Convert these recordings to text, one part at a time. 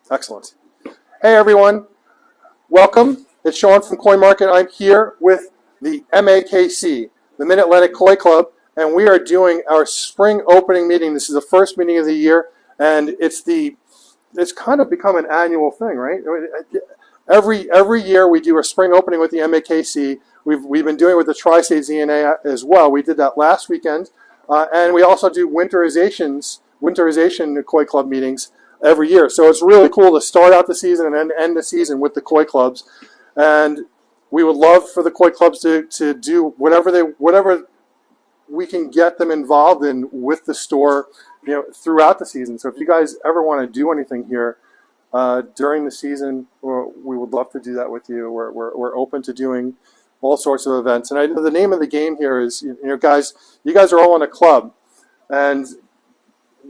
Excellent. Hey everyone, welcome. It's Sean from Koi Market. I'm here with the MAKC, the Mid-Atlantic Koi Club, and we are doing our spring opening meeting. This is the first meeting of the year, and it's kind of become an annual thing, right? Every year we do a spring opening with the MAKC. We've been doing it with the Tri-State ZNA as well. We did that last weekend, and we also do winterization Koi Club meetings every year. So it's really cool to start out the season and then end the season with the Koi Clubs. And we would love for the Koi Clubs to do whatever we can get them involved in with the store, throughout the season. So if you guys ever want to do anything here during the season, we would love to do that with you. We're open to doing all sorts of events. And I know the name of the game here is, you guys are all in a club, and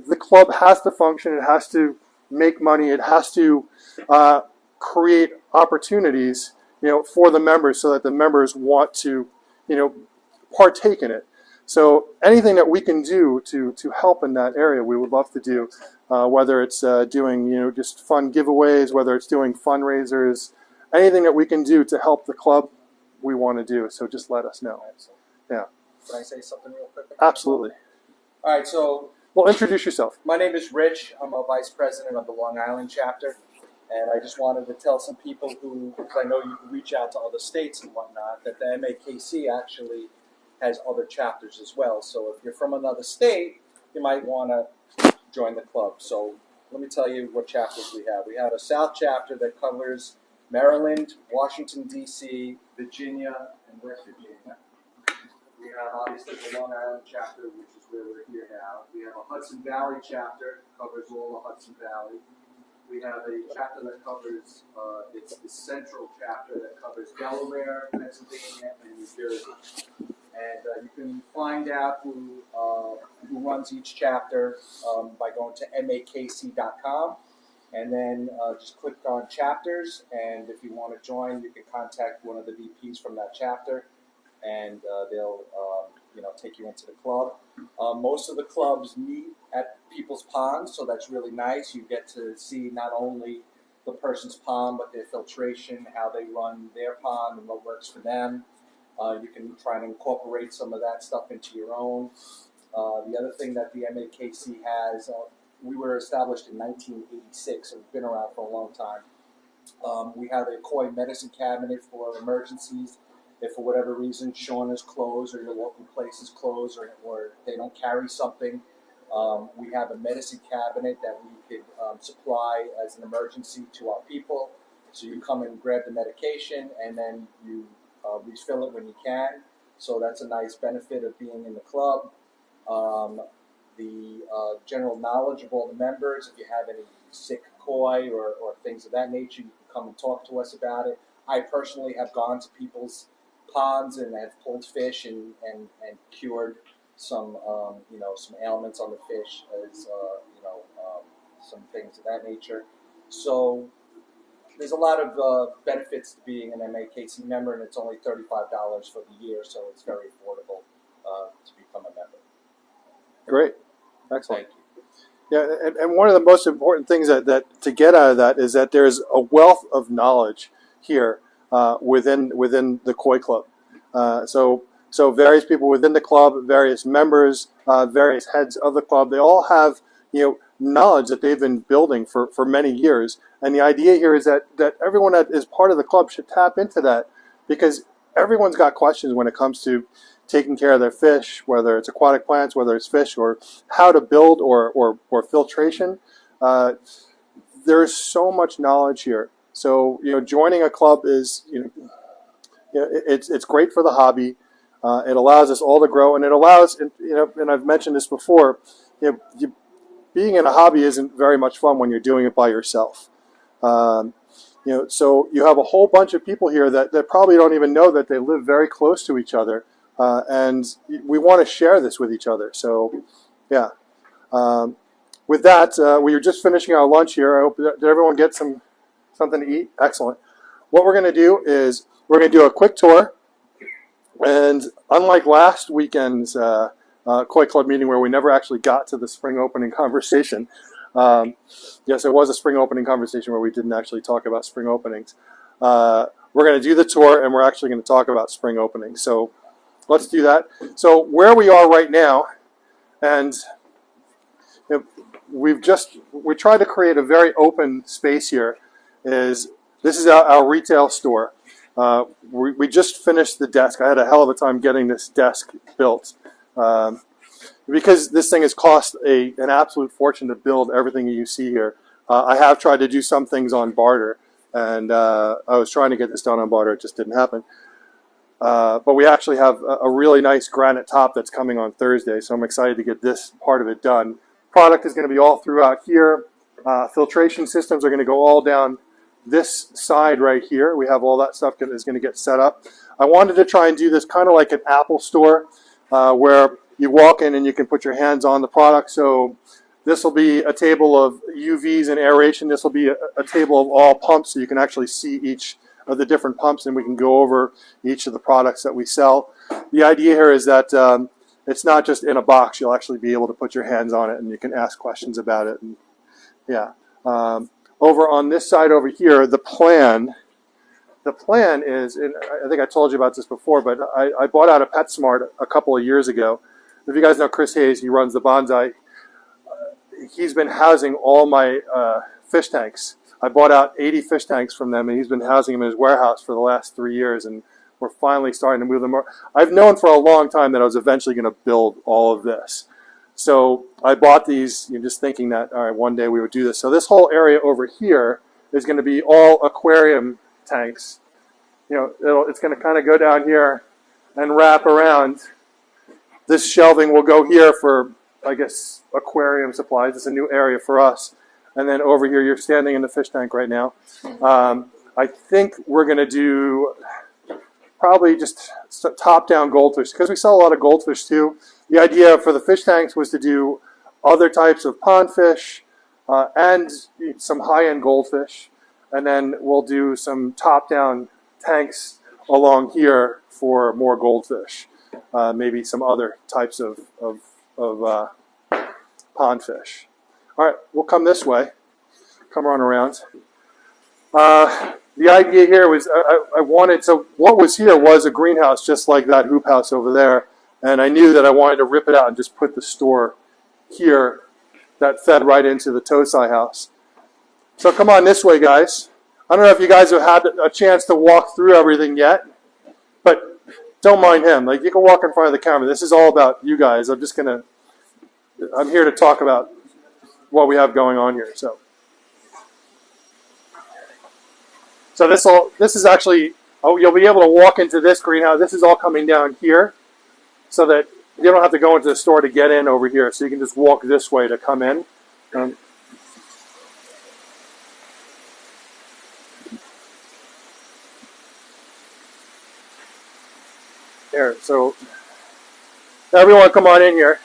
the club has to function. It has to make money. It has to create opportunities, for the members, so that the members want to, partake in it. So anything that we can do to help in that area, we would love to do. Whether it's doing, just fun giveaways, whether it's doing fundraisers, anything that we can do to help the club, we want to do. So just let us know. Yeah. Can I say something real quick? Absolutely. All right. So. Well, introduce yourself. My name is Rich. I'm a vice president of the Long Island chapter, and I just wanted to tell some people because I know you can reach out to other states and whatnot, that the MAKC actually has other chapters as well. So if you're from another state, you might want to join the club. So let me tell you what chapters we have. We have a South chapter that covers Maryland, Washington, D.C., Virginia, and West Virginia. We have obviously the Long Island chapter, which is where we're here now. We have a Hudson Valley chapter, covers all the Hudson Valley. We have a chapter that covers, it's the central chapter that covers Delaware, Pennsylvania, and New Jersey. And you can find out who runs each chapter by going to makc.com. And then just click on chapters. And if you want to join, you can contact one of the VPs from that chapter, and they'll take you into the club. Most of the clubs meet at people's ponds, so that's really nice. You get to see not only the person's pond, but their filtration, how they run their pond, and what works for them. You can try and incorporate some of that stuff into your own. The other thing that the MAKC has, we were established in 1986, so we've been around for a long time. We have a koi medicine cabinet for emergencies. If for whatever reason Sean is closed, or your local place is closed, or they don't carry something, we have a medicine cabinet that we could supply as an emergency to our people. So you come and grab the medication, and then you refill it when you can. So that's a nice benefit of being in the club. The general knowledge of all the members, if you have any sick koi or things of that nature, you can come and talk to us about it. I personally have gone to people's ponds and have pulled fish and cured some some ailments on the fish, as some things of that nature. So there's a lot of benefits to being an MAKC member, and it's only $35 for the year, so it's very affordable to become a member. Great. Excellent. Thank you. Yeah, and one of the most important things that to get out of that is that there's a wealth of knowledge here within the Koi Club. So various people within the club, various members, various heads of the club, they all have knowledge that they've been building for many years. And the idea here is that everyone that is part of the club should tap into that, because everyone's got questions when it comes to taking care of their fish, whether it's aquatic plants, whether it's fish, or how to build or filtration. There's so much knowledge here. So joining a club is it's great for the hobby. It allows us all to grow, and it allows and I've mentioned this before. Being in a hobby isn't very much fun when you're doing it by yourself. So you have a whole bunch of people here that probably don't even know that they live very close to each other, and we want to share this with each other. So, yeah. With that, we were just finishing our lunch here. I hope did everyone get something to eat? Excellent. What we're going to do is we're going to do a quick tour, and unlike last weekend's Koi Club meeting where we never actually got to the spring opening conversation, Yes, it was a spring opening conversation where we didn't actually talk about spring openings. We're going to do the tour, and we're actually going to talk about spring openings. So let's do that. So where we are right now, and we tried to create a very open space here. This is our retail store. We just finished the desk. I had a hell of a time getting this desk built. Because this thing has cost an absolute fortune to build everything you see here. I have tried to do some things on barter, and I was trying to get this done on barter. It just didn't happen. But we actually have a really nice granite top that's coming on Thursday, so I'm excited to get this part of it done. Product is going to be all throughout here. Filtration systems are going to go all down this side right here. We have all that stuff that is going to get set up. I wanted to try and do this kind of like an Apple store, where you walk in and you can put your hands on the product. So this will be a table of UVs and aeration. This will be a table of all pumps, so you can actually see each of the different pumps, and we can go over each of the products that we sell. The idea here is that it's not just in a box. You'll actually be able to put your hands on it, and you can ask questions about it. And yeah. Over on this side over here, the plan is, and I think I told you about this before, but I bought out a PetSmart a couple of years ago. If you guys know Chris Hayes, he runs the Bonsai. He's been housing all my fish tanks. I bought out 80 fish tanks from them, and he's been housing them in his warehouse for the last 3 years, and we're finally starting to move them. I've known for a long time that I was eventually going to build all of this. So I bought these, just thinking that, all right, one day we would do this. So this whole area over here is going to be all aquarium tanks. It's going to kind of go down here and wrap around. This shelving will go here for, I guess, aquarium supplies. It's a new area for us. And then over here, you're standing in the fish tank right now. I think we're going to do probably just top-down goldfish, because we sell a lot of goldfish too. The idea for the fish tanks was to do other types of pond fish and some high-end goldfish. And then we'll do some top-down tanks along here for more goldfish. Maybe some other types of pond fish. All right, we'll come this way. Come on around. The idea here was I wanted, so what was here was a greenhouse just like that hoop house over there. And I knew that I wanted to rip it out and just put the store here that fed right into the Tosai house. So come on this way, guys. I don't know if you guys have had a chance to walk through everything yet, but don't mind him. Like, you can walk in front of the camera. This is all about you guys. I'm here to talk about what we have going on here. So this is actually, you'll be able to walk into this greenhouse. This is all coming down here, so that you don't have to go into the store to get in over here. So you can just walk this way to come in. There, so everyone come on in here.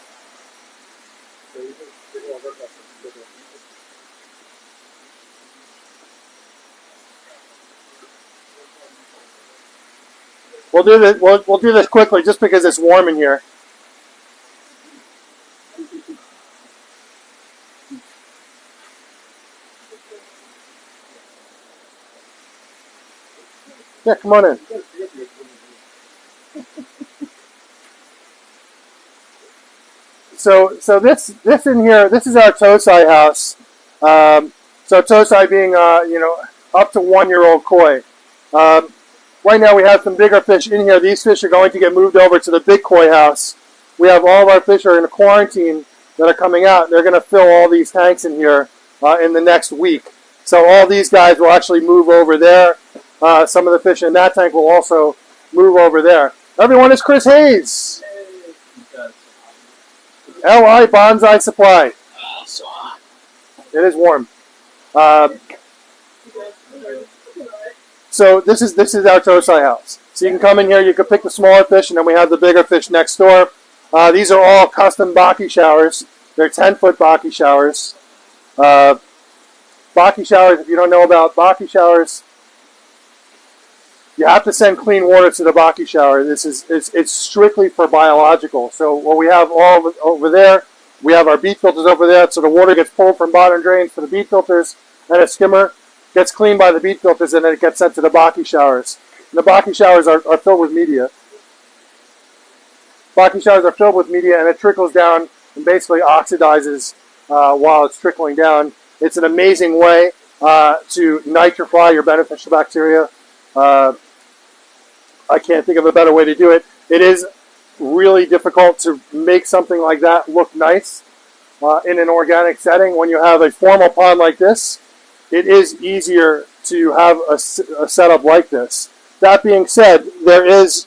We'll do this. We'll do this quickly, just because it's warm in here. Yeah, come on in. So this in here, this is our Tosai house. So Tosai being up to 1-year-old koi. Right now we have some bigger fish in here. These fish are going to get moved over to the big koi house. We have all of our fish are in a quarantine that are coming out. They're going to fill all these tanks in here in the next week. So all these guys will actually move over there. Some of the fish in that tank will also move over there. Everyone, is Chris Hayes. LI Bonsai Supply. Oh, so hot. It is warm. So this is our Tosai house. So you can come in here, you can pick the smaller fish, and then we have the bigger fish next door. These are all custom Baki showers. They're 10-foot Baki showers. Baki showers, if you don't know about Baki showers, you have to send clean water to the Baki shower. It's strictly for biological. So what we have all over there We have our bead filters over there, so the water gets pulled from bottom drains to the bead filters, and a skimmer gets cleaned by the bead filters, and then it gets sent to the Baki showers. And the Baki showers are filled with media. Baki showers are filled with media, and it trickles down and basically oxidizes while it's trickling down. It's an amazing way to nitrify your beneficial bacteria. I can't think of a better way to do it. It is really difficult to make something like that look nice in an organic setting. When you have a formal pond like this, it is easier to have a setup like this. That being said, there is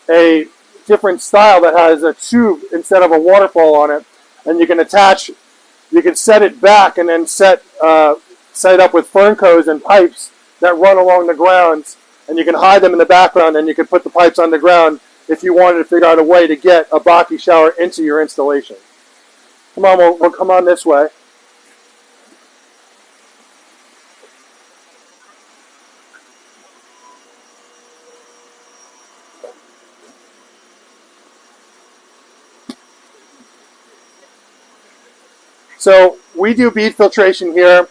a different style that has a tube instead of a waterfall on it, and you can set it back and then set it up with fern cones and pipes that run along the grounds, and you can hide them in the background, and you can put the pipes on the ground if you wanted to figure out a way to get a Baki shower into your installation. Come on, we'll come on this way. So we do bead filtration here.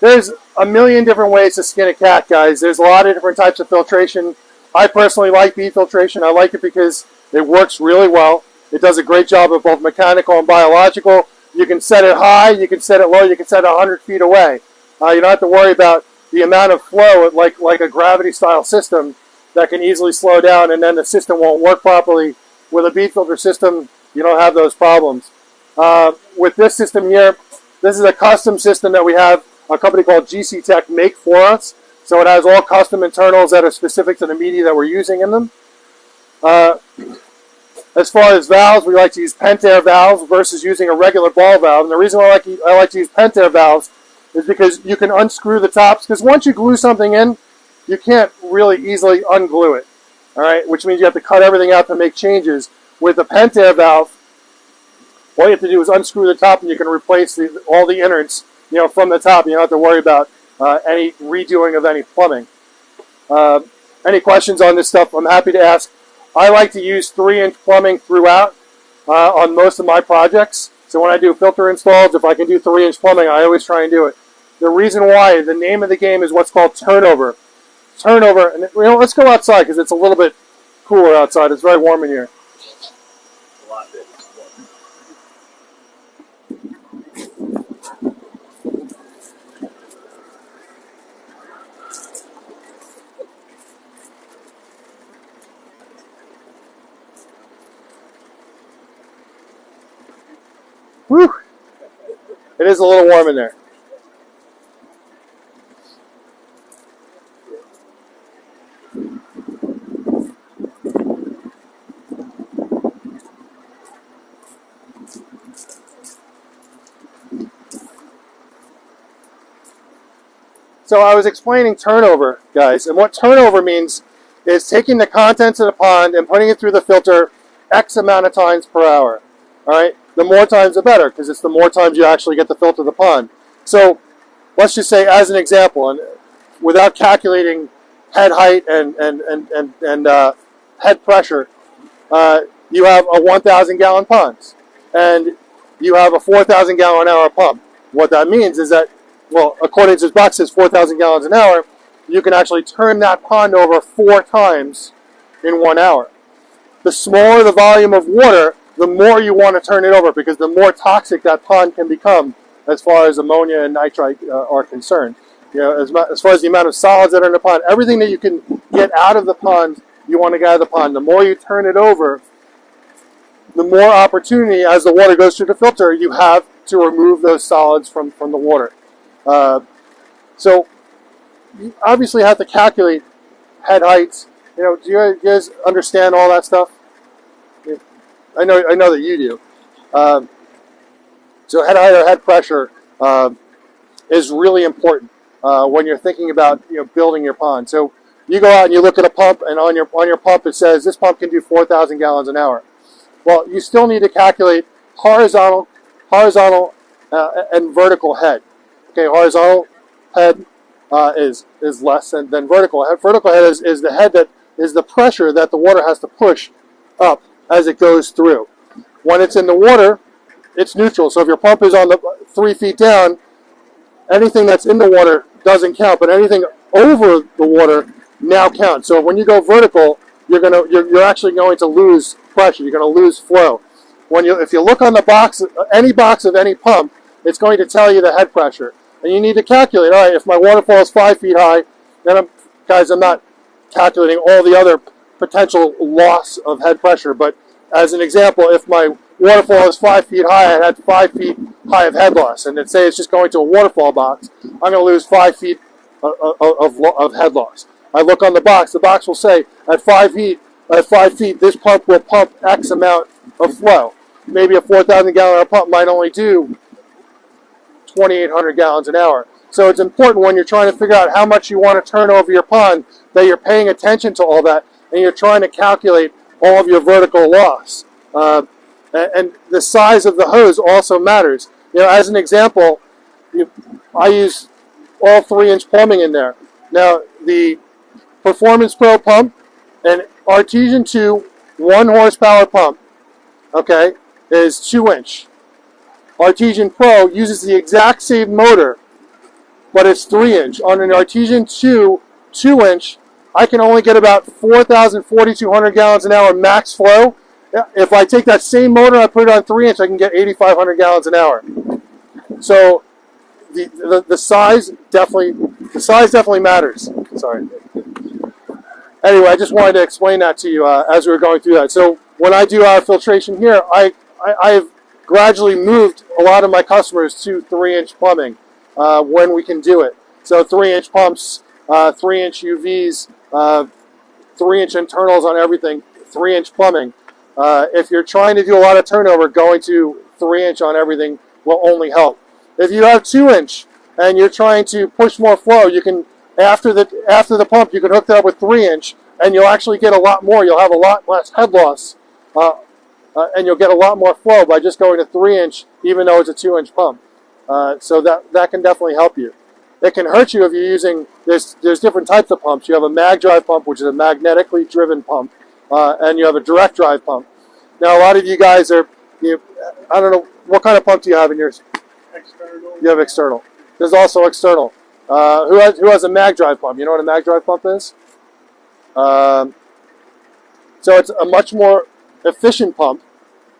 There's a million different ways to skin a cat, guys. There's a lot of different types of filtration. I personally like bead filtration. I like it because it works really well. It does a great job of both mechanical and biological. You can set it high, you can set it low, you can set it 100 feet away. You don't have to worry about the amount of flow like a gravity-style system that can easily slow down, and then the system won't work properly. With a bead filter system, you don't have those problems. With this system here, this is a custom system that we have a company called GC Tech make for us. So it has all custom internals that are specific to the media that we're using in them. As far as valves, we like to use Pentair valves versus using a regular ball valve. And the reason why I like to use Pentair valves is because you can unscrew the tops. Because once you glue something in, you can't really easily unglue it. All right, which means you have to cut everything out to make changes. With a Pentair valve, all you have to do is unscrew the top, and you can replace all the innards, from the top. You don't have to worry about any redoing of any plumbing. Any questions on this stuff, I'm happy to ask. I like to use 3-inch plumbing throughout on most of my projects. So when I do filter installs, if I can do 3-inch plumbing, I always try and do it. The reason why, the name of the game is what's called turnover. Turnover, and let's go outside because it's a little bit cooler outside. It's very warm in here. Whew. It is a little warm in there. So I was explaining turnover, guys, and what turnover means is taking the contents of the pond and putting it through the filter X amount of times per hour. All right? The more times the better, because it's the more times you actually get to filter the pond. So let's just say, as an example, and without calculating head height and head pressure, you have a 1,000 gallon pond, and you have a 4,000 gallon an hour pump. What that means is that, well, according to this box, says 4,000 gallons an hour, you can actually turn that pond over 4 times in 1 hour. The smaller the volume of water, the more you want to turn it over, because the more toxic that pond can become as far as ammonia and nitrite are concerned. As far as the amount of solids that are in the pond, everything that you can get out of the pond, you want to get out of the pond. The more you turn it over, the more opportunity, as the water goes through the filter, you have to remove those solids from the water. So you obviously have to calculate head heights. Do you guys understand all that stuff? I know that you do. So head height or head pressure is really important when you're thinking about building your pond. So you go out and you look at a pump, and on your pump it says this pump can do 4,000 gallons an hour. Well, you still need to calculate horizontal, and vertical head. Okay, horizontal head is less than vertical head. Vertical head is the head that is the pressure that the water has to push up as it goes through. When it's in the water, it's neutral. So if your pump is on the 3 feet down, anything that's in the water doesn't count, but anything over the water now counts. So when you go vertical, you're actually going to lose pressure. You're going to lose flow. If you look on the box, any box of any pump, it's going to tell you the head pressure, and you need to calculate. All right, if my waterfall is 5 feet high, then I'm not calculating all the other potential loss of head pressure. But as an example, if my waterfall is 5 feet high, I had 5 feet high of head loss, and let's say it's just going to a waterfall box, I'm going to lose 5 feet of head loss. I look on the box will say at 5 feet, this pump will pump X amount of flow. Maybe a 4,000 gallon pump might only do 2,800 gallons an hour. So it's important when you're trying to figure out how much you want to turn over your pond that you're paying attention to all that, and you're trying to calculate all of your vertical loss. And the size of the hose also matters. As an example, I use all 3-inch plumbing in there. Now, the Performance Pro pump, an Artesian 2 1 horsepower pump, okay, is 2-inch. Artesian Pro uses the exact same motor, but it's 3-inch. On an Artesian 2 2-inch, I can only get about 4,200 gallons an hour max flow. If I take that same motor and I put it on 3-inch, I can get 8,500 gallons an hour. So the size definitely matters. Sorry. Anyway, I just wanted to explain that to you as we were going through that. So when I do our filtration here, I've gradually moved a lot of my customers to 3-inch plumbing when we can do it. So 3-inch pumps, 3-inch UVs, 3-inch internals on everything, 3-inch plumbing. If you're trying to do a lot of turnover, going to 3-inch on everything will only help. If you have 2-inch and you're trying to push more flow, you can after the pump you can hook that up with 3-inch, and you'll actually get a lot more. You'll have a lot less head loss, and you'll get a lot more flow by just going to 3-inch, even though it's a 2-inch pump. So that can definitely help you. It can hurt you if you're using there's different types of pumps. You have a mag drive pump, which is a magnetically driven pump, and you have a direct drive pump. Now, a lot of you guys I don't know, what kind of pump do you have in yours? External. You have external. There's also external. Who has a mag drive pump? You know what a mag drive pump is? So it's a much more efficient pump,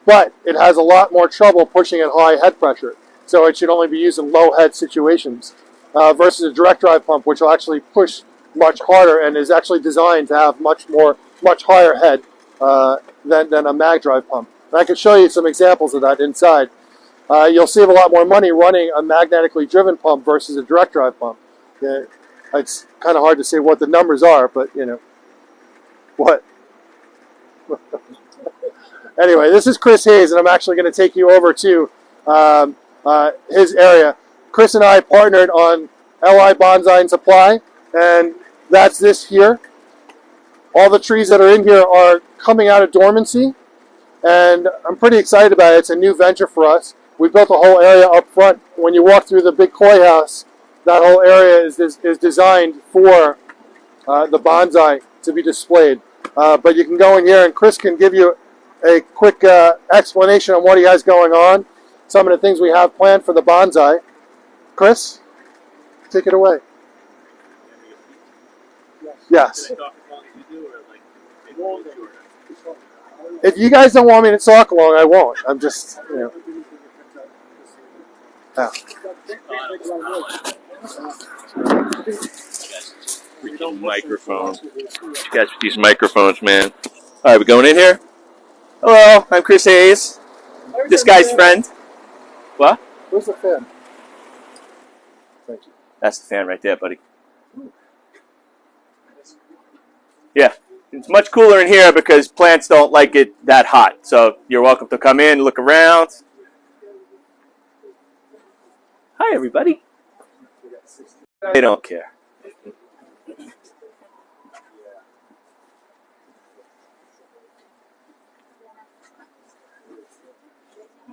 but it has a lot more trouble pushing at high head pressure. So it should only be used in low head situations versus a direct drive pump, which will actually push much harder and is actually designed to have much higher head than a mag drive pump. And I can show you some examples of that inside. You'll save a lot more money running a magnetically driven pump versus a direct drive pump. It's kind of hard to say what the numbers are, but what? Anyway, this is Chris Hayes, and I'm actually going to take you over to his area. Chris and I partnered on LI Bonsai and Supply, and that's this here. All the trees that are in here are coming out of dormancy, and I'm pretty excited about it. It's a new venture for us. We built a whole area up front. When you walk through the big koi house, that whole area is designed for the bonsai to be displayed. But you can go in here, and Chris can give you a quick explanation on what he has going on, some of the things we have planned for the bonsai. Chris, take it away. Yes. If you guys don't want me to talk long, I won't. I'm just, Freaking microphone. You guys with these microphones, man. All right, we going in here? Hello, I'm Chris Hayes. This guy's friend. What? Where's the fan? Thank you. That's the fan right there, buddy. Yeah, it's much cooler in here because plants don't like it that hot. So you're welcome to come in, look around. Hi, everybody. They don't care.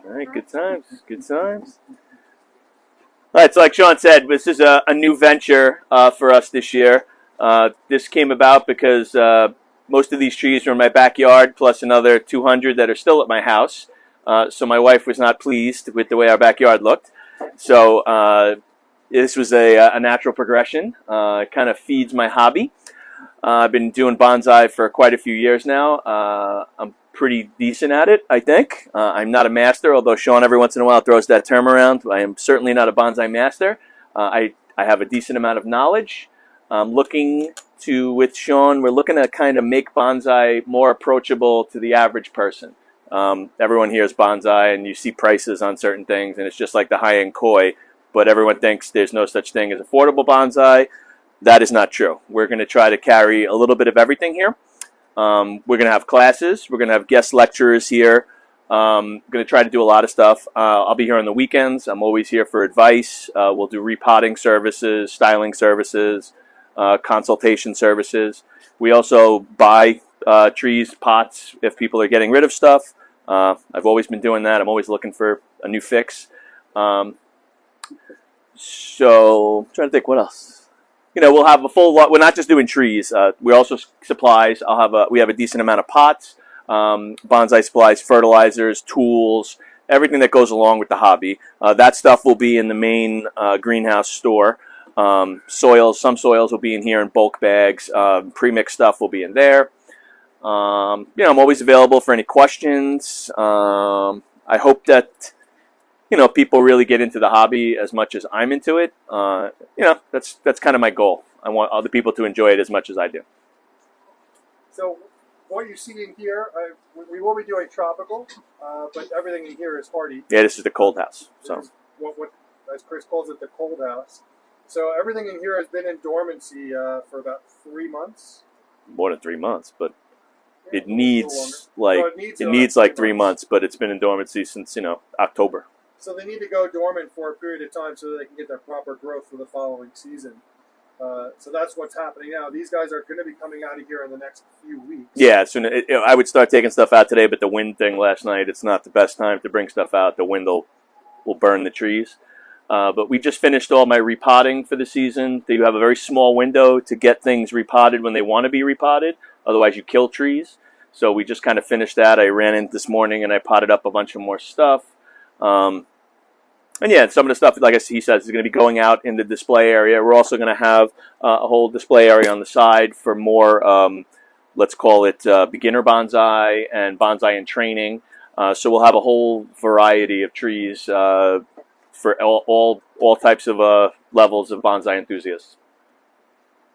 All right, good times, good times. All right, so like Sean said, this is a new venture for us this year. This came about because most of these trees are in my backyard, plus another 200 that are still at my house. So my wife was not pleased with the way our backyard looked. So this was a natural progression. It kind of feeds my hobby. I've been doing bonsai for quite a few years now. I'm pretty decent at it, I think. I'm not a master, although Sean every once in a while throws that term around. I am certainly not a bonsai master. I have a decent amount of knowledge. With Sean, we're looking to kind of make bonsai more approachable to the average person. Everyone hears bonsai and you see prices on certain things and it's just like the high-end koi, but everyone thinks there's no such thing as affordable bonsai. That is not true. We're going to try to carry a little bit of everything here. We're going to have classes. We're going to have guest lecturers here. Going to try to do a lot of stuff. I'll be here on the weekends. I'm always here for advice. We'll do repotting services, styling services, consultation services. We also buy trees, pots, if people are getting rid of stuff. I've always been doing that. I'm always looking for a new fix. So I'm trying to think what else. We'll have a full lot. We're not just doing trees. We're also supplies. We have a decent amount of pots, bonsai supplies, fertilizers, tools, everything that goes along with the hobby. That stuff will be in the main greenhouse store. Soils, some soils will be in here in bulk bags. Pre-mixed stuff will be in there. I'm always available for any questions. I hope that people really get into the hobby as much as I'm into it. That's kind of my goal. I want other people to enjoy it as much as I do. So what you see in here, we will be doing tropical, but everything in here is hardy. Yeah, this is the cold house. So what as Chris calls it, the cold house. So everything in here has been in dormancy for about 3 months. More than 3 months, but Yeah, it needs like it needs like 3 months, but it's been in dormancy since October. So they need to go dormant for a period of time so that they can get their proper growth for the following season. So that's what's happening now. These guys are going to be coming out of here in the next few weeks. Yeah, I would start taking stuff out today, but the wind thing last night, it's not the best time to bring stuff out. The wind will burn the trees. But we just finished all my repotting for the season. You have a very small window to get things repotted when they want to be repotted. Otherwise, you kill trees. So we just kind of finished that. I ran in this morning and I potted up a bunch of more stuff. And yeah, some of the stuff, like he says, is going to be going out in the display area. We're also going to have a whole display area on the side for more, let's call it beginner bonsai and bonsai in training. So we'll have a whole variety of trees for all types of levels of bonsai enthusiasts.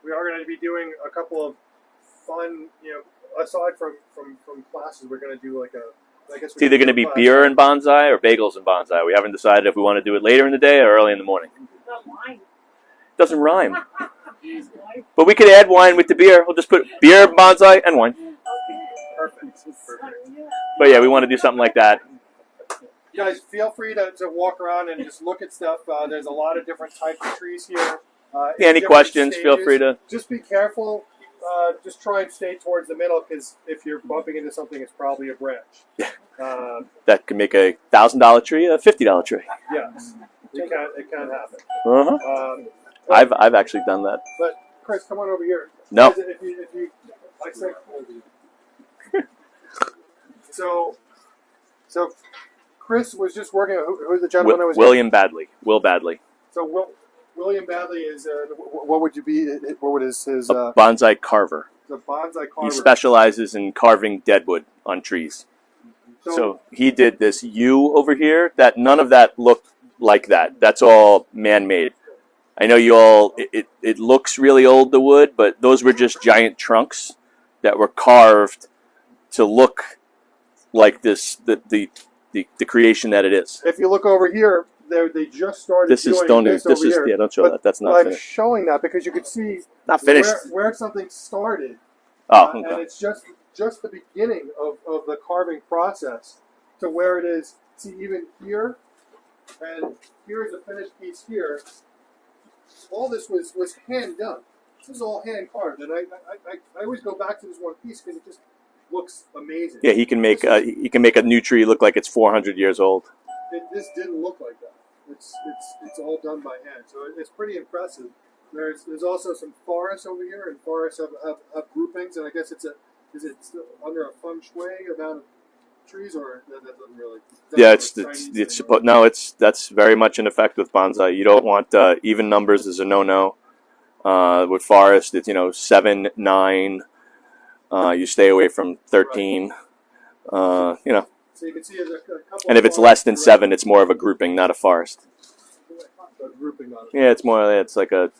We are going to be doing a couple of fun, aside from classes, we're going to do like it's either going to be beer and bonsai or bagels and bonsai. We haven't decided if we want to do it later in the day or early in the morning. It doesn't rhyme. But we could add wine with the beer. We'll just put beer, bonsai, and wine. Perfect. But yeah, we want to do something like that. You guys, feel free to walk around and just look at stuff. There's a lot of different types of trees here. Any questions, feel free to... Just be careful. Just try and stay towards the middle, because if you're bumping into something, it's probably a branch. That can make a $1,000 tree a $50 tree. Yes, it can happen. Uh-huh. I've actually done that. But Chris, come on over here. No. If you I said, so Chris was just working. Who's the gentleman that was William Badley. Will Badley. So William Badley is what would you be? What would his a bonsai carver? The bonsai carver. He specializes in carving deadwood on trees. So he did this U over here. That none of that looked like that. That's all man-made. I know you all. It looks really old, the wood, but those were just giant trunks that were carved to look like this. The creation that it is. If you look over here, they just started. This is doing This over is here. Yeah. Don't show that. That's not I'm finished. showing that because you could see Not finished. where something started. Oh, okay. And it's just the beginning of the carving process to where it is. See, even here, and here's a finished piece here. All this was hand done. This is all hand carved, and I always go back to this one piece because it just looks amazing. Yeah, he can make a new tree look like it's 400 years old. This didn't look like that. It's all done by hand, so it's pretty impressive. There's also some forests over here, and forests have groupings, and I guess is it under a feng shui amount of trees, or that doesn't really? Yeah, that's very much in effect with bonsai. You don't want even numbers is a no-no. With forest, it's 7, 9. You stay away from 13. So you can see there's a couple. And if it's less than 7, it's more of a grouping, not a forest. Grouping, not Yeah, it's like a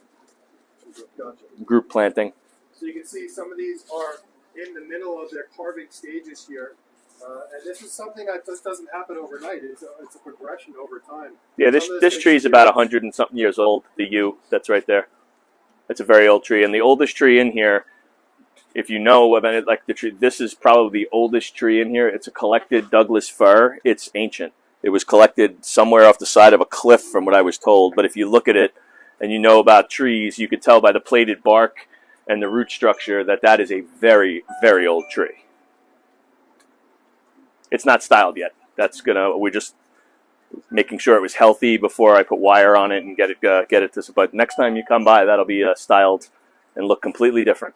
group planting. So you can see some of these are in the middle of their carving stages here. And this is something that just doesn't happen overnight. It's a progression over time. Yeah, this tree is about 100 and something years old. The yew that's right there. It's a very old tree, and the oldest tree in here, if you know about it, like the tree, this is probably the oldest tree in here. It's a collected Douglas fir. It's ancient. It was collected somewhere off the side of a cliff, from what I was told. But if you look at it, and you know about trees, you could tell by the plated bark and the root structure that is a very, very old tree. It's not styled yet. We're just making sure it was healthy before I put wire on it and get it to. But next time you come by, that'll be styled and look completely different.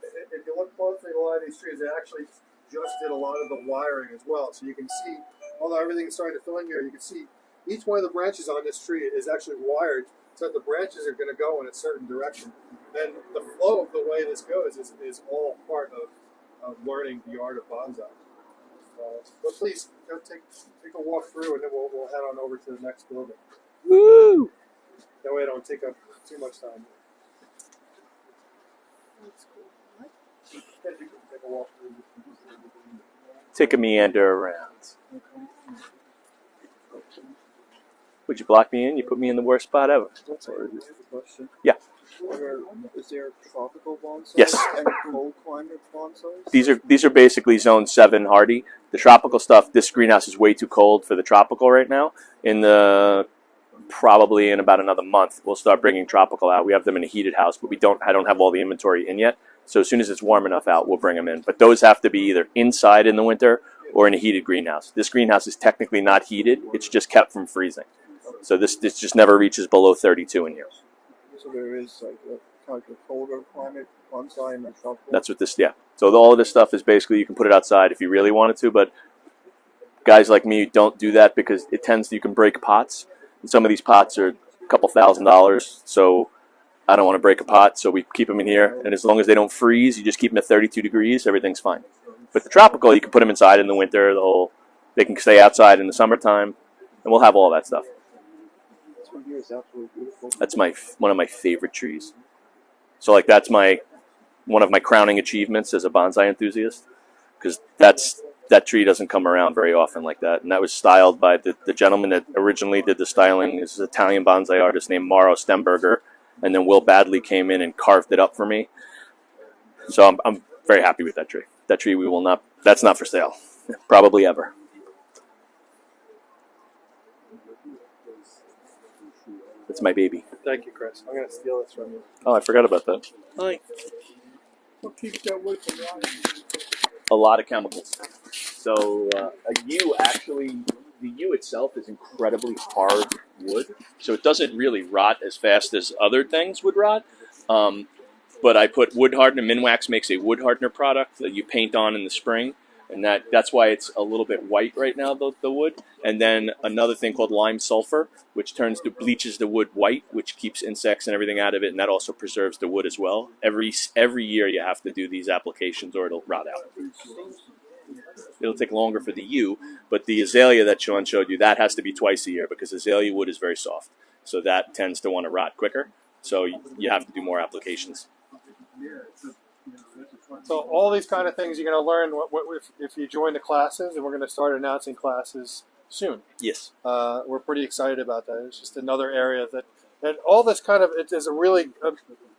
If you look closely at a lot of these trees, they actually just did a lot of the wiring as well. So you can see, although everything's starting to fill in here, you can see each one of the branches on this tree is actually wired so that the branches are going to go in a certain direction. And the flow of the way this goes is all part of learning the art of bonsai. But please, go take a walk through, and then we'll head on over to the next building. Woo! That way I don't take up too much time. Take a walk through. Take a meander around. Would you block me in? You put me in the worst spot ever. Question. Yeah. Is there tropical bonsai? Yes. And cold climate bonsais? These are basically zone 7 hardy. The tropical stuff, this greenhouse is way too cold for the tropical right now. Probably in about another month, we'll start bringing tropical out. We have them in a heated house, but I don't have all the inventory in yet. So as soon as it's warm enough out, we'll bring them in. But those have to be either inside in the winter or in a heated greenhouse. This greenhouse is technically not heated. It's just kept from freezing. So this just never reaches below 32 in here. So there is like a colder climate bonsai and a tropical? That's what this, yeah. So all of this stuff is basically, you can put it outside if you really wanted to, but guys like me don't do that because you can break pots. And some of these pots are a couple $1,000, so I don't want to break a pot, so we keep them in here. And as long as they don't freeze, you just keep them at 32 degrees, everything's fine. But the tropical, you can put them inside in the winter. They can stay outside in the summertime, and we'll have all that stuff. This one here is absolutely beautiful. That's one of my favorite trees. So like that's one of my crowning achievements as a bonsai enthusiast, because that tree doesn't come around very often like that. And that was styled by the gentleman that originally did the styling. This is an Italian bonsai artist named Mauro Stemberger. And then Will Badley came in and carved it up for me. So I'm very happy with that tree. That tree that's not for sale. Probably ever. That's my baby. Thank you, Chris. I'm going to steal this from you. Oh, I forgot about that. Hi. What keeps that wood from rotting? A lot of chemicals. So the yew itself is incredibly hard wood, so it doesn't really rot as fast as other things would rot. But I put wood hardener. Minwax makes a wood hardener product that you paint on in the spring, and that's why it's a little bit white right now, the wood. And then another thing called lime sulfur, which bleaches the wood white, which keeps insects and everything out of it, and that also preserves the wood as well. Every year you have to do these applications or it'll rot out. It'll take longer for the yew, but the azalea that Sean showed you, that has to be twice a year because azalea wood is very soft. So that tends to want to rot quicker. So you have to do more applications. So all these kind of things you're going to learn if you join the classes, and we're going to start announcing classes soon. Yes. We're pretty excited about that. It's just another area and all this kind of, it is a really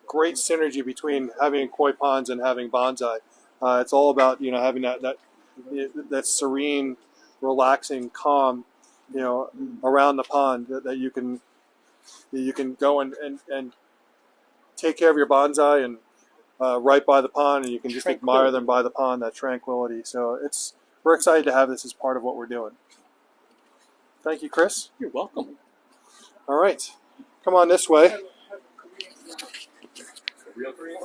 great synergy between having koi ponds and having bonsai. It's all about, having that serene, relaxing, calm, around the pond that you can go and take care of your bonsai and right by the pond, and you can just admire them by the pond, that tranquility. So we're excited to have this as part of what we're doing. Thank you, Chris. You're welcome. All right. Come on this way. Real green?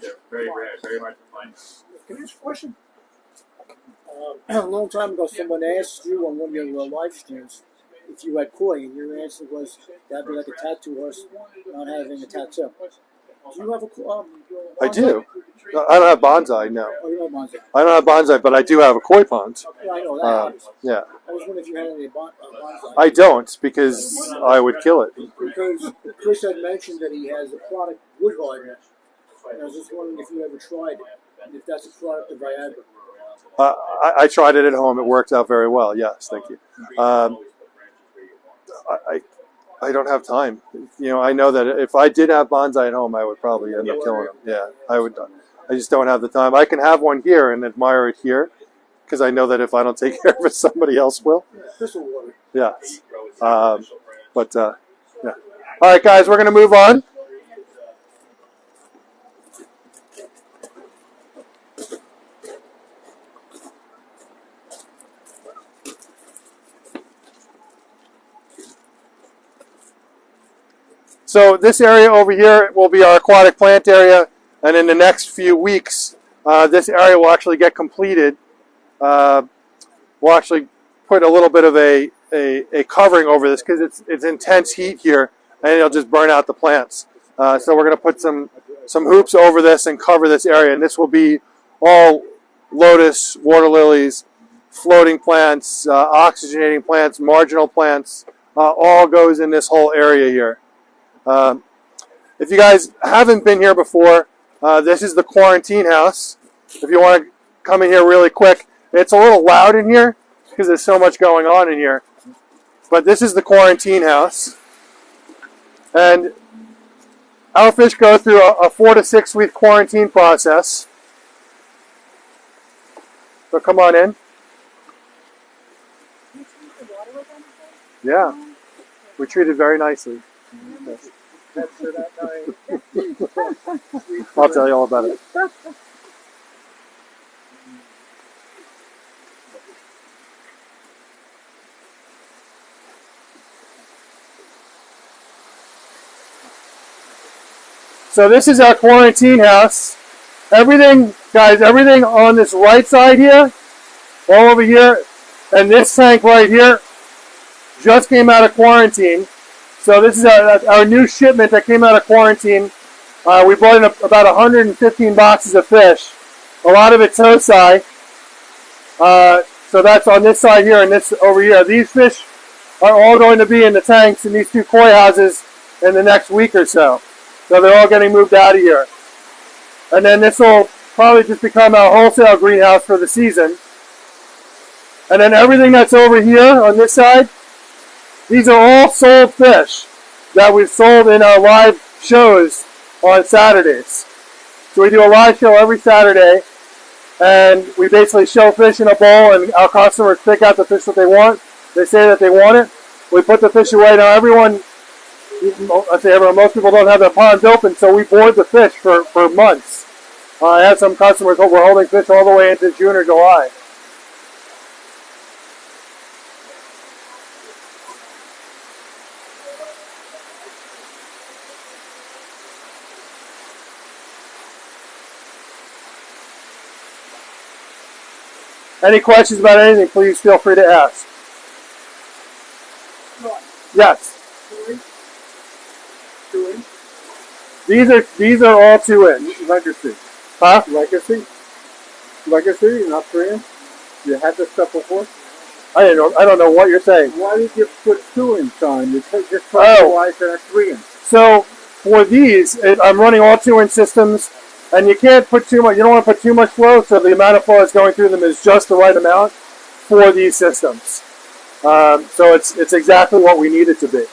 They're very rare, very hard to find. Can I ask a question? A long time ago, someone asked you on one of your live streams if you had koi, and your answer was that'd be like a tattoo horse not having a tattoo. Do you have a I do. I don't have bonsai, no. Oh, you have bonsai. I don't have bonsai, but I do have a koi pond. Yeah, I know that. Yeah. I was wondering if you had any bonsai. I don't, because I would kill it. Because Chris had mentioned that he has aquatic wood garden. And I was just wondering if you ever tried it, and if that's a product of Viagra. I tried it at home. It worked out very well. Yes, thank you. I don't have time. You know, I know that if I did have bonsai at home, I would probably end up killing them. Yeah, I would. I just don't have the time. I can have one here and admire it here, because I know that if I don't take care of it, somebody else will. Crystal water. Yeah. Yeah. All right, guys, we're going to move on. So this area over here will be our aquatic plant area, and in the next few weeks, this area will actually get completed. We'll actually put a little bit of a covering over this because it's intense heat here, and it'll just burn out the plants. So we're going to put some hoops over this and cover this area, and this will be all lotus, water lilies, floating plants, oxygenating plants, marginal plants, all goes in this whole area here. If you guys haven't been here before, this is the quarantine house. If you want to come in here really quick, it's a little loud in here because there's so much going on in here. But this is the quarantine house. And our fish go through a 4 to 6 week quarantine process. So come on in. Yeah, we treat it very nicely. I'll tell you all about it. So this is our quarantine house. Everything, guys, everything on this right side here, all over here, and this tank right here just came out of quarantine. So this is our new shipment that came out of quarantine. We brought in about 115 boxes of fish. A lot of it's Hosai. So that's on this side here and this over here. These fish are all going to be in the tanks in these two koi houses in the next week or so. So they're all getting moved out of here. And then this will probably just become our wholesale greenhouse for the season. And then everything that's over here on this side, these are all sold fish that we've sold in our live shows on Saturdays. So we do a live show every Saturday, and we basically show fish in a bowl, and our customers pick out the fish that they want. They say that they want it. We put the fish away. Now most people don't have their ponds open, so we board the fish for months. I have some customers who were holding fish all the way into June or July. Any questions about anything, please feel free to ask. Yes. 2 inch? These are all 2 inch. Legacy. Huh? Legacy? Legacy, not 3 inch? You had this stuff before? I don't know what you're saying. Why did you put 2 inch on? You just put why is that 3 inch? So for these, I'm running all 2 inch systems, and you can't put too much. You don't want to put too much flow, so the amount of flow that's going through them is just the right amount for these systems. So it's exactly what we need it to be.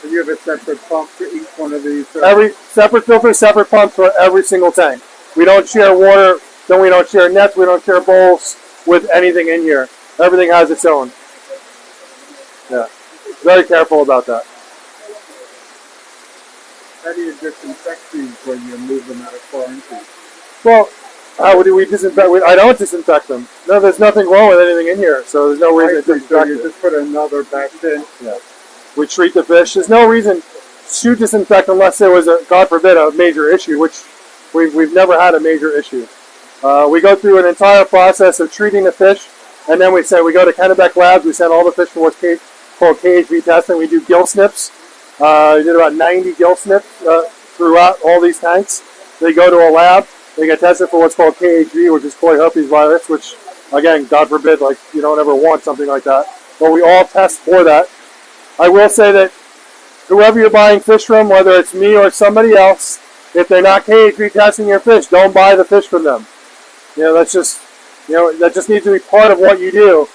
So you have a separate pump for each one of these? Every separate filter, separate pump for every single tank. We don't share water, then we don't share nets, we don't share bowls with anything in here. Everything has its own. Yeah, very careful about that. How do you disinfect these when you move them out of quarantine? Well, how do we disinfect? I don't disinfect them. No, there's nothing wrong with anything in here, so there's no reason to disinfect so you it. just put another back in? Yeah. We treat the fish. There's no reason to disinfect unless there was, God forbid, a major issue, which we've never had a major issue. We go through an entire process of treating the fish, and then we go to Kennebec Labs. We send all the fish for what's called KHV testing. We do gill snips. We did about 90 gill snips throughout all these tanks. They go to a lab. They get tested for what's called KHV, which is koi herpes virus, which, again, God forbid, like, you don't ever want something like that. But we all test for that. I will say that whoever you're buying fish from, whether it's me or somebody else, if they're not KHV testing your fish, don't buy the fish from them. That's just, that just needs to be part of what you do.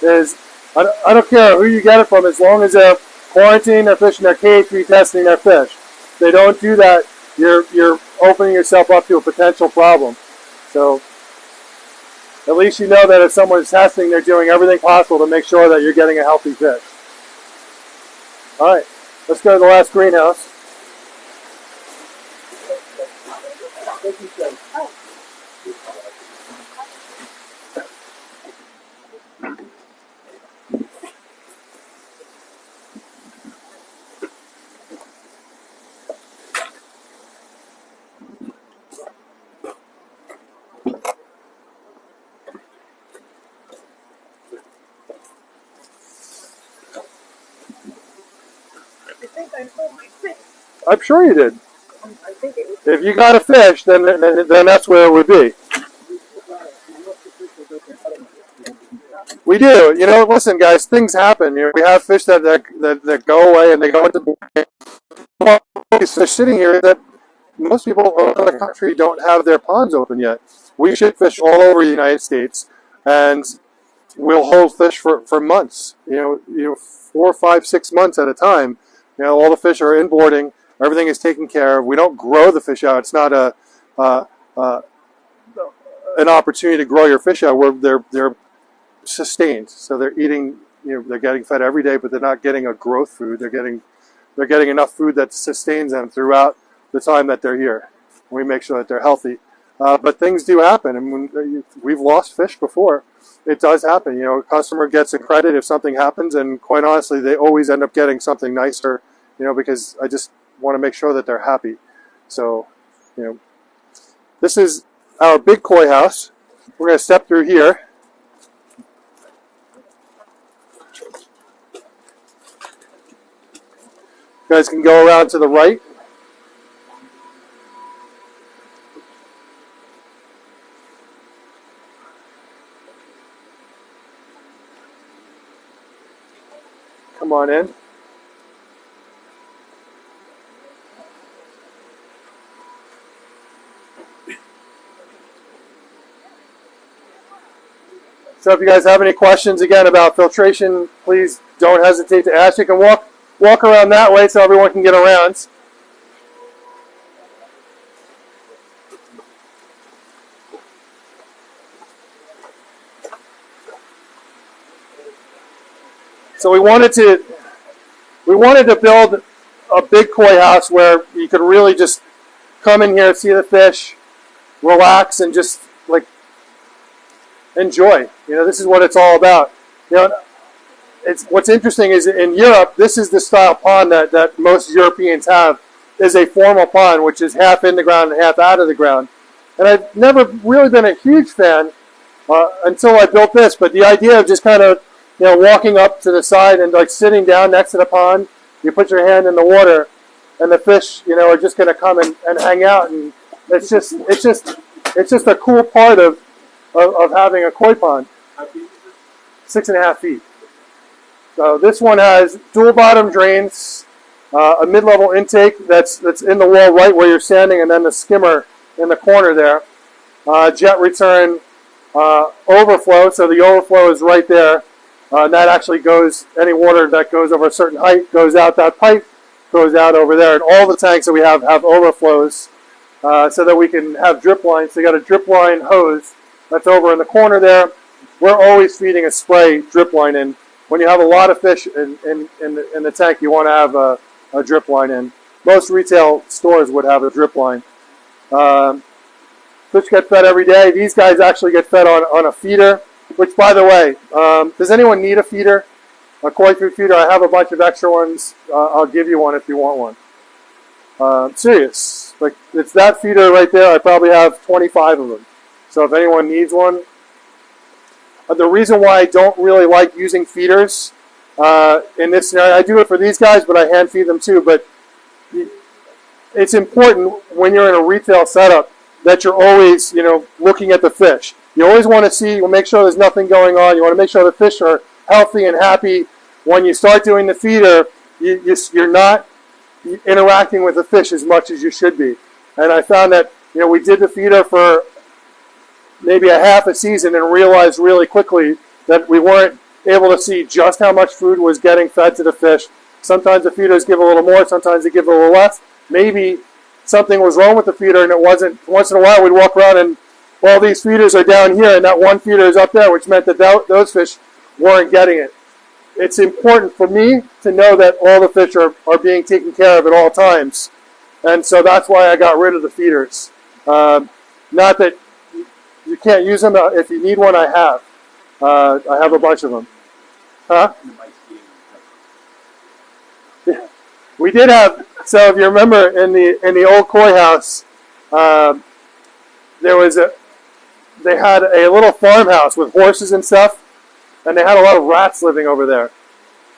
I don't care who you get it from, as long as they're quarantining their fish and they're KHV testing their fish. If they don't do that, you're opening yourself up to a potential problem. So at least you know that if someone's testing, they're doing everything possible to make sure that you're getting a healthy fish. All right, let's go to the last greenhouse. I'm sure you did. If you got a fish, then that's where it would be. We do. Listen, guys, things happen. We have fish that go away and they go into these fish sitting here that most people around the country don't have their ponds open yet. We ship fish all over the United States, and we'll hold fish for months. 4, 5, 6 months at a time. All the fish are in boarding. Everything is taken care of. We don't grow the fish out. It's not an opportunity to grow your fish out where they're sustained. So they're eating. They're getting fed every day, but they're not getting a growth food. They're getting enough food that sustains them throughout the time that they're here. We make sure that they're healthy. But things do happen, and when we've lost fish before. It does happen. A customer gets a credit if something happens, and quite honestly, they always end up getting something nicer. Because I just want to make sure that they're happy. So, this is our big koi house. We're going to step through here. You guys can go around to the right. Come on in. So if you guys have any questions, again, about filtration, please don't hesitate to ask. You can walk around that way so everyone can get around. So we wanted to build a big koi house where you could really just come in here, see the fish, relax, and just like enjoy. This is what it's all about. What's interesting is in Europe, this is the style pond that most Europeans have, is a formal pond, which is half in the ground and half out of the ground. And I've never really been a huge fan until I built this. But the idea of just kind of walking up to the side and like sitting down next to the pond, you put your hand in the water, and the fish are just going to come and hang out, and it's just a cool part of having a koi pond. 6.5 feet. So this one has dual bottom drains, a mid-level intake that's in the wall right where you're standing, and then the skimmer in the corner there. Jet return overflow, so the overflow is right there. And that actually goes, any water that goes over a certain height goes out that pipe, goes out over there. And all the tanks that we have overflows so that we can have drip lines. So you got a drip line hose that's over in the corner there. We're always feeding a spray drip line in. When you have a lot of fish in the tank, you want to have a drip line in. Most retail stores would have a drip line. Fish get fed every day. These guys actually get fed on a feeder, which, by the way, does anyone need a feeder? A koi food feeder? I have a bunch of extra ones. I'll give you one if you want one. Serious. Like, it's that feeder right there. I probably have 25 of them. So if anyone needs one, the reason why I don't really like using feeders in this scenario, I do it for these guys, but I hand feed them too. But it's important when you're in a retail setup that you're always, looking at the fish. You always want to see, make sure there's nothing going on. You want to make sure the fish are healthy and happy. When you start doing the feeder, you're not interacting with the fish as much as you should be. And I found that, we did the feeder for maybe a half a season and realized really quickly that we weren't able to see just how much food was getting fed to the fish. Sometimes the feeders give a little more, sometimes they give a little less. Maybe something was wrong with the feeder and it wasn't. Once in a while we'd walk around and all these feeders are down here and that one feeder is up there, which meant that those fish weren't getting it. It's important for me to know that all the fish are being taken care of at all times. And so that's why I got rid of the feeders. Not that you can't use them. If you need one, I have. I have a bunch of them. Huh? We did have. So if you remember, in the old koi house, they had a little farmhouse with horses and stuff, and they had a lot of rats living over there.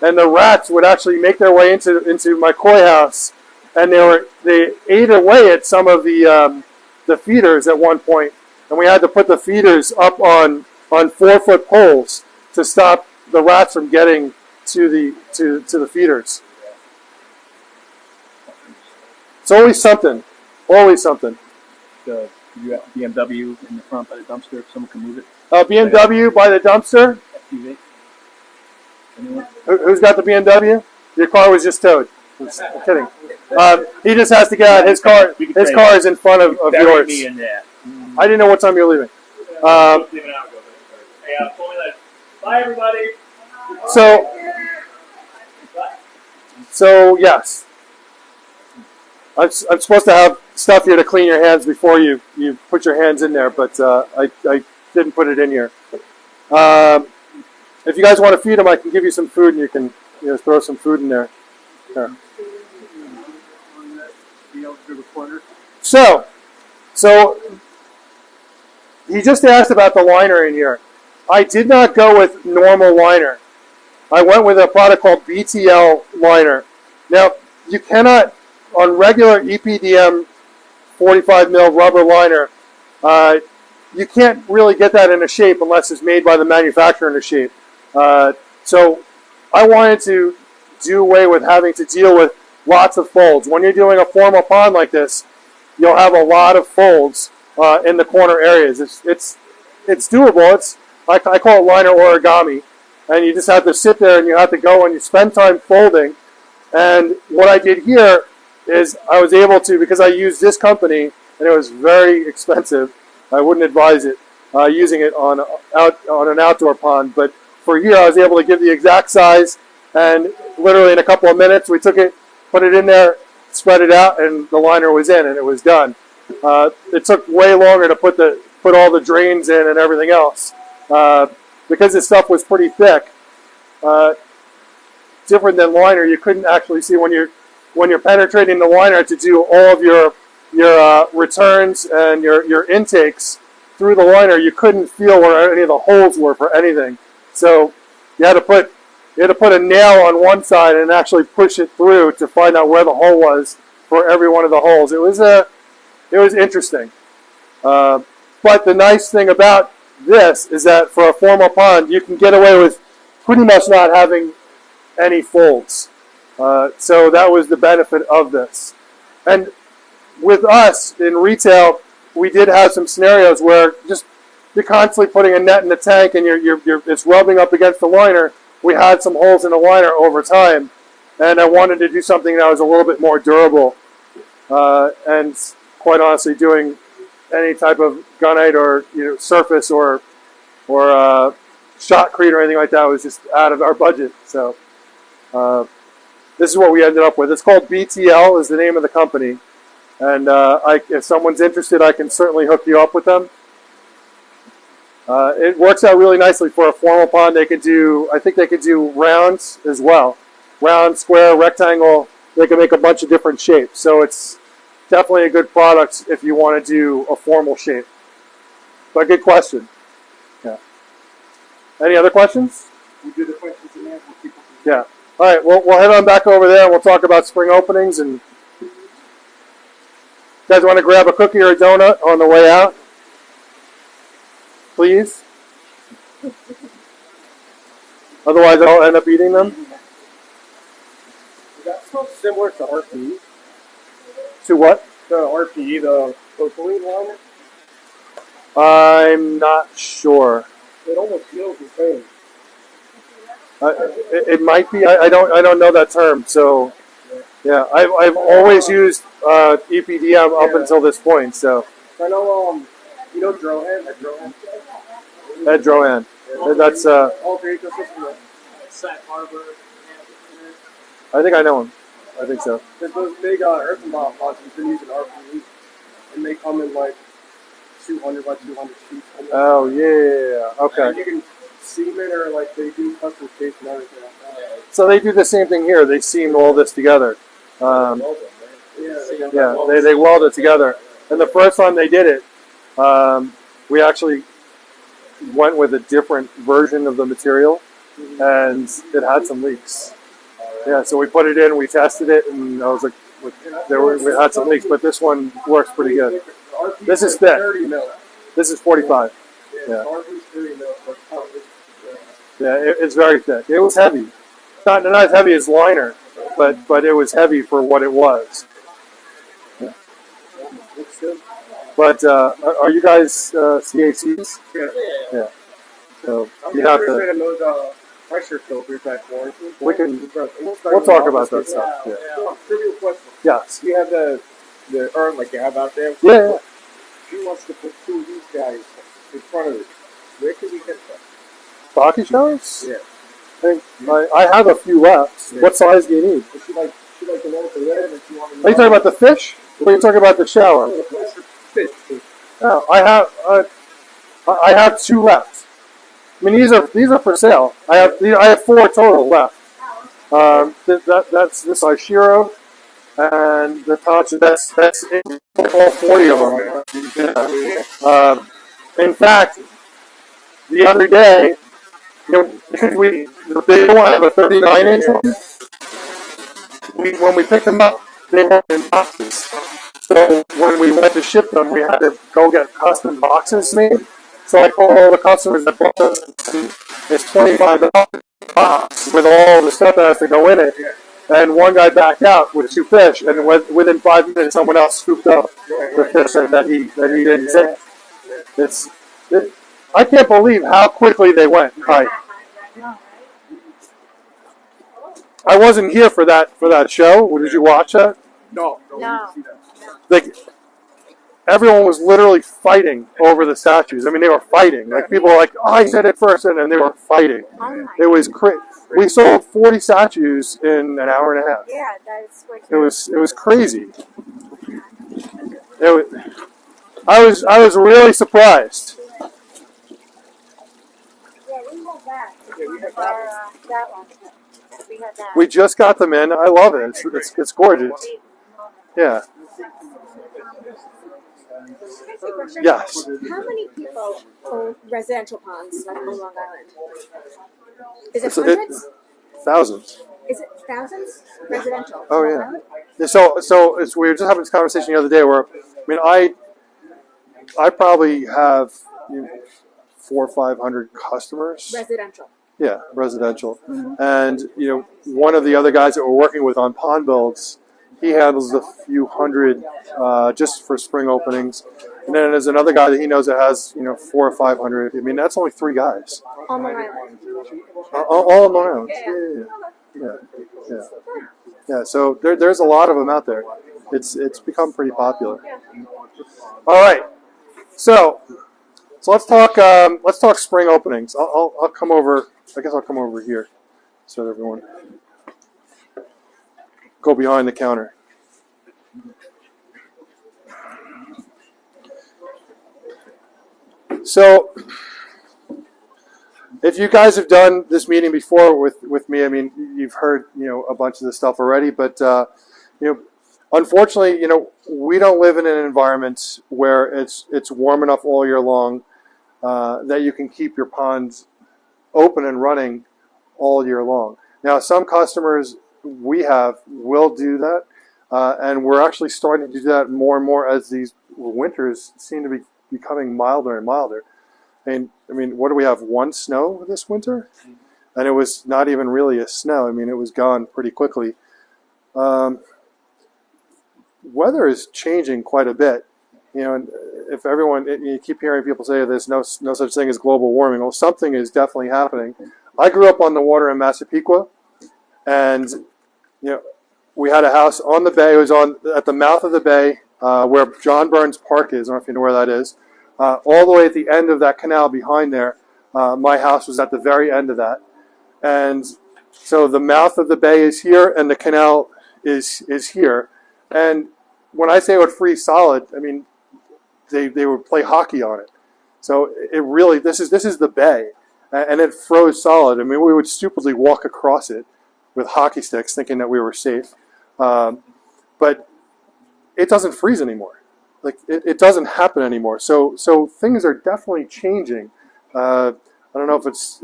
And the rats would actually make their way into my koi house, and they ate away at some of the feeders at one point, and we had to put the feeders up on 4-foot poles to stop the rats from getting to the feeders. It's always something. Always something. You have BMW in the front by the dumpster, if someone can move it. BMW by the dumpster. FUV. Anyone? Who's got the BMW? Your car was just towed. I'm kidding. He just has to get out. His car is in front of yours. Me in there. I didn't know what time you were leaving. Bye, everybody. So yes. I'm supposed to have stuff here to clean your hands before you put your hands in there, but I didn't put it in here. If you guys want to feed them, I can give you some food, and you can throw some food in there. Here. So he just asked about the liner in here. I did not go with normal liner. I went with a product called BTL liner. Now, you cannot, on regular EPDM 45 mil rubber liner, you can't really get that in a shape unless it's made by the manufacturer in a shape. So I wanted to do away with having to deal with lots of folds. When you're doing a formal pond like this, you'll have a lot of folds in the corner areas. It's doable. I call it liner origami, and you just have to sit there and you have to go and you spend time folding. And what I did here is I was able to, because I used this company and it was very expensive, I wouldn't advise it using it on an outdoor pond. But for here, I was able to give the exact size, and literally in a couple of minutes, we took it, put it in there, spread it out, and the liner was in, and it was done. It took way longer to put all the drains in and everything else because this stuff was pretty thick. Different than liner, you couldn't actually see when you're penetrating the liner to do all of your returns and your intakes through the liner. You couldn't feel where any of the holes were for anything. So you had to put a nail on one side and actually push it through to find out where the hole was for every one of the holes. It was interesting. But the nice thing about this is that for a formal pond, you can get away with pretty much not having any folds. So that was the benefit of this. And with us in retail, we did have some scenarios where just you're constantly putting a net in the tank and it's rubbing up against the liner. We had some holes in the liner over time, and I wanted to do something that was a little bit more durable. And quite honestly, doing any type of gunite or surface or shotcrete or anything like that was just out of our budget. So this is what we ended up with. It's called BTL is the name of the company. And if someone's interested, I can certainly hook you up with them. It works out really nicely for a formal pond. I think they could do rounds as well. Round, square, rectangle. They can make a bunch of different shapes. So it's definitely a good product if you want to do a formal shape. but good question. Yeah. Any other questions? We do the questions and answers. People can Yeah. All right. Well, we'll head on back over there and we'll talk about spring openings. And you guys want to grab a cookie or a donut on the way out? Please. Otherwise, I'll end up eating them. That's so similar to RPE. To what? The RPE, the propylene one. I'm not sure. It almost feels the same. It might be. I don't know that term. So, yeah, I've always used EPDM up until this point. So, I know, you know Drohan? That Drohan? Ed Drohan. That's All the ecosystem. Sat Harbor. I think I know him. I think so. There's those big earthen bomb pots you've been using RPE, and they come in like 200 by 200 sheets. Oh yeah. Okay. And you can seam or like they do custom shapes and everything like that. So they do the same thing here. They seam all this together. Yeah, They weld it together. And the first time they did it, we actually went with a different version of the material, and it had some leaks. Yeah, so we put it in, we tested it, and I was like, we had some leaks, but this one works pretty good. This is thick. 30 mil. This is 45. Yeah. RP's 30 mil. Yeah, it's very thick. It was heavy. Not as heavy as liner, but it was heavy for what it was. Yeah. But are you guys CACs? Yeah. So you have to. Those pressure filters that warranty. We'll talk about that stuff. Yeah. Trivial question. Yes. You have the urn like you have out there. Yeah. She wants to put two of these guys in front of it. Where can we get that? Stocky shelves? Yeah. I have a few left. Yeah. What size do you need? She like the one with the red, and she wanted. Are you talking about the fish? Or are you talking about the shower? Fish. No, I have two left. I mean, these are for sale. I have 4 total left. That's this Ishiro, and the Tachi. That's all 40 of them. In fact, the other day, the big one have a 39-inch one. When we picked them up, they weren't in boxes. So when we went to ship them, we had to go get custom boxes made. So I called all the customers that bought us. It's $25 box with all the stuff that has to go in it. And one guy backed out with 2 fish, and within 5 minutes, someone else scooped up the fish that he didn't take. I can't believe how quickly they went. Right. I wasn't here for that show. Did you watch that? No. Like, everyone was literally fighting over the statues. I mean, they were fighting. Like, people were like, "Oh, I said it first," and they were fighting. It was we sold 40 statues in an hour and a half. Yeah, that's what It was crazy. I was really surprised. Yeah, we have that. That one. We have that. We just got them in. I love it. It's gorgeous. Yeah. Yes. How many people own residential ponds like on Long Island? Is it It's hundreds? Thousands. Is it thousands? Residential. Oh, Long yeah. Island? So we were just having this conversation the other day where, I probably have 400 or 500 customers. Residential. Yeah, residential. And one of the other guys that we're working with on pond builds, he handles a few hundred just for spring openings. And then there's another guy that he knows that has 400 or 500. I mean, that's only 3 guys. On Long Island. All on Long Island. Yeah. So there's a lot of them out there. It's become pretty popular. All right. So let's talk spring openings. I'll come over. I guess I'll come over here so that everyone go behind the counter. So, if you guys have done this meeting before with me, I mean, you've heard a bunch of this stuff already. But unfortunately, we don't live in an environment where it's warm enough all year long, that you can keep your ponds open and running all year long. Now, some customers we have will do that, and we're actually starting to do that more and more as these winters seem to be becoming milder and milder. I mean, what do we have? One snow this winter? And it was not even really a snow. I mean, it was gone pretty quickly. Weather is changing quite a bit. You know, and if everyone, you keep hearing people say there's no such thing as global warming. Well, something is definitely happening. I grew up on the water in Massapequa, and we had a house on the bay. It was at the mouth of the bay where John Burns Park is. I don't know if you know where that is. All the way at the end of that canal behind there, my house was at the very end of that. And so the mouth of the bay is here, and the canal is here. And when I say it would freeze solid, I mean they would play hockey on it. So it really, this is the bay, and it froze solid. I mean, we would stupidly walk across it with hockey sticks, thinking that we were safe. But it doesn't freeze anymore. Like it doesn't happen anymore. So things are definitely changing. I don't know if it's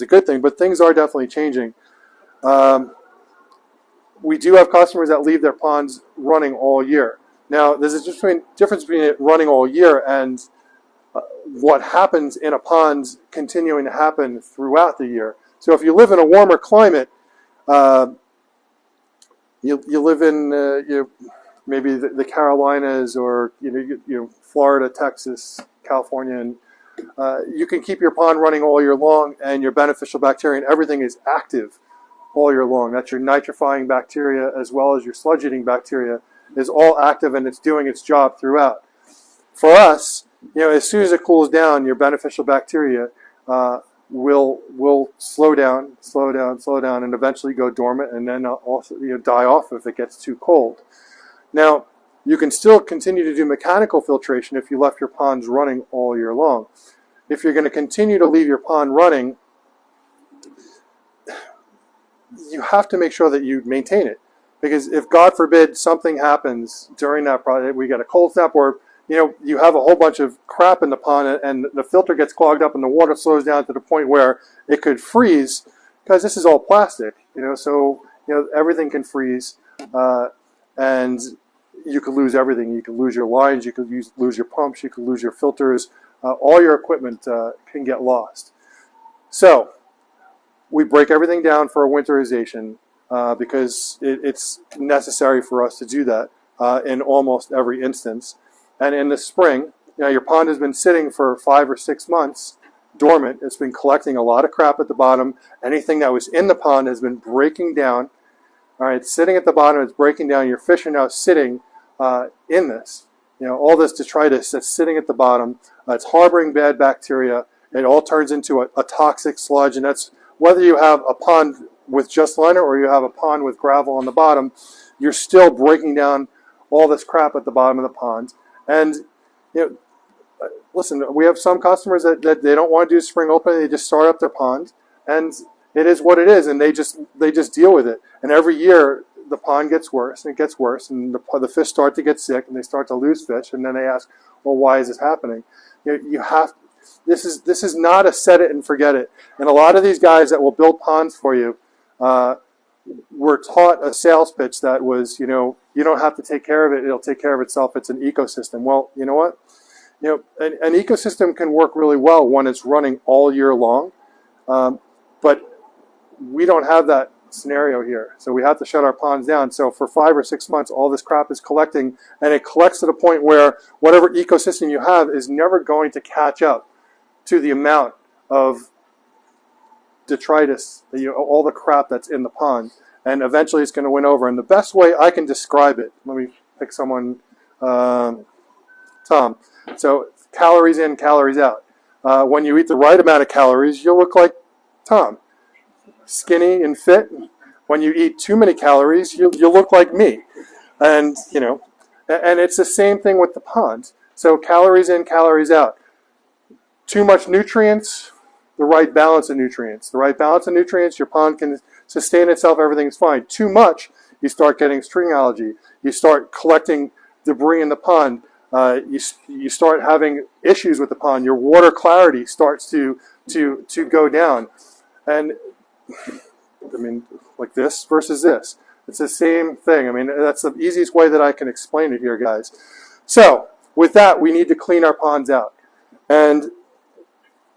a good thing, but things are definitely changing. We do have customers that leave their ponds running all year. Now, there's a difference between it running all year and what happens in a pond continuing to happen throughout the year. So if you live in a warmer climate, you live in maybe the Carolinas or Florida, Texas, California, and you can keep your pond running all year long, and your beneficial bacteria and everything is active all year long. That's your nitrifying bacteria as well as your sludge-eating bacteria is all active, and it's doing its job throughout. For us, as soon as it cools down, your beneficial bacteria will slow down, and eventually go dormant, and then also die off if it gets too cold. Now, you can still continue to do mechanical filtration if you left your ponds running all year long. If you're going to continue to leave your pond running, you have to make sure that you maintain it. Because if, God forbid, something happens during that project, we get a cold snap, or you have a whole bunch of crap in the pond and the filter gets clogged up and the water slows down to the point where it could freeze, because this is all plastic, so everything can freeze, and you could lose everything. You could lose your lines, you could lose your pumps, you could lose your filters, all your equipment can get lost. So we break everything down for a winterization because it's necessary for us to do that in almost every instance. And in the spring, your pond has been sitting for 5 or 6 months dormant. It's been collecting a lot of crap at the bottom. Anything that was in the pond has been breaking down. All right, it's sitting at the bottom, it's breaking down. Your fish are now sitting in this. All this detritus that's sitting at the bottom, it's harboring bad bacteria. It all turns into a toxic sludge, and that's whether you have a pond with just liner or you have a pond with gravel on the bottom, you're still breaking down all this crap at the bottom of the pond. And listen, we have some customers that they don't want to do spring opening. They just start up their pond, and it is what it is, and they just deal with it. And every year the pond gets worse, and it gets worse, and the fish start to get sick, and they start to lose fish. And then they ask, well, why is this happening? This is not a set it and forget it. And a lot of these guys that will build ponds for you were taught a sales pitch that was, you don't have to take care of it. It'll take care of itself. It's an ecosystem. Well, you know what? An ecosystem can work really well when it's running all year long. But we don't have that scenario here. So we have to shut our ponds down. So for 5 or 6 months, all this crap is collecting, and it collects to the point where whatever ecosystem you have is never going to catch up to the amount of detritus, all the crap that's in the pond. And eventually it's going to win over. And the best way I can describe it, let me pick someone, Tom. So calories in, calories out. When you eat the right amount of calories, you'll look like Tom. Skinny and fit. When you eat too many calories, you look like me. And, and it's the same thing with the pond. So calories in, calories out. Too much nutrients, the right balance of nutrients. The right balance of nutrients, your pond can sustain itself, everything's fine. Too much, you start getting string algae. You start collecting debris in the pond. you start having issues with the pond. Your water clarity starts to go down. And I mean, like this versus this. It's the same thing. I mean, that's the easiest way that I can explain it here, guys. So with that, we need to clean our ponds out. And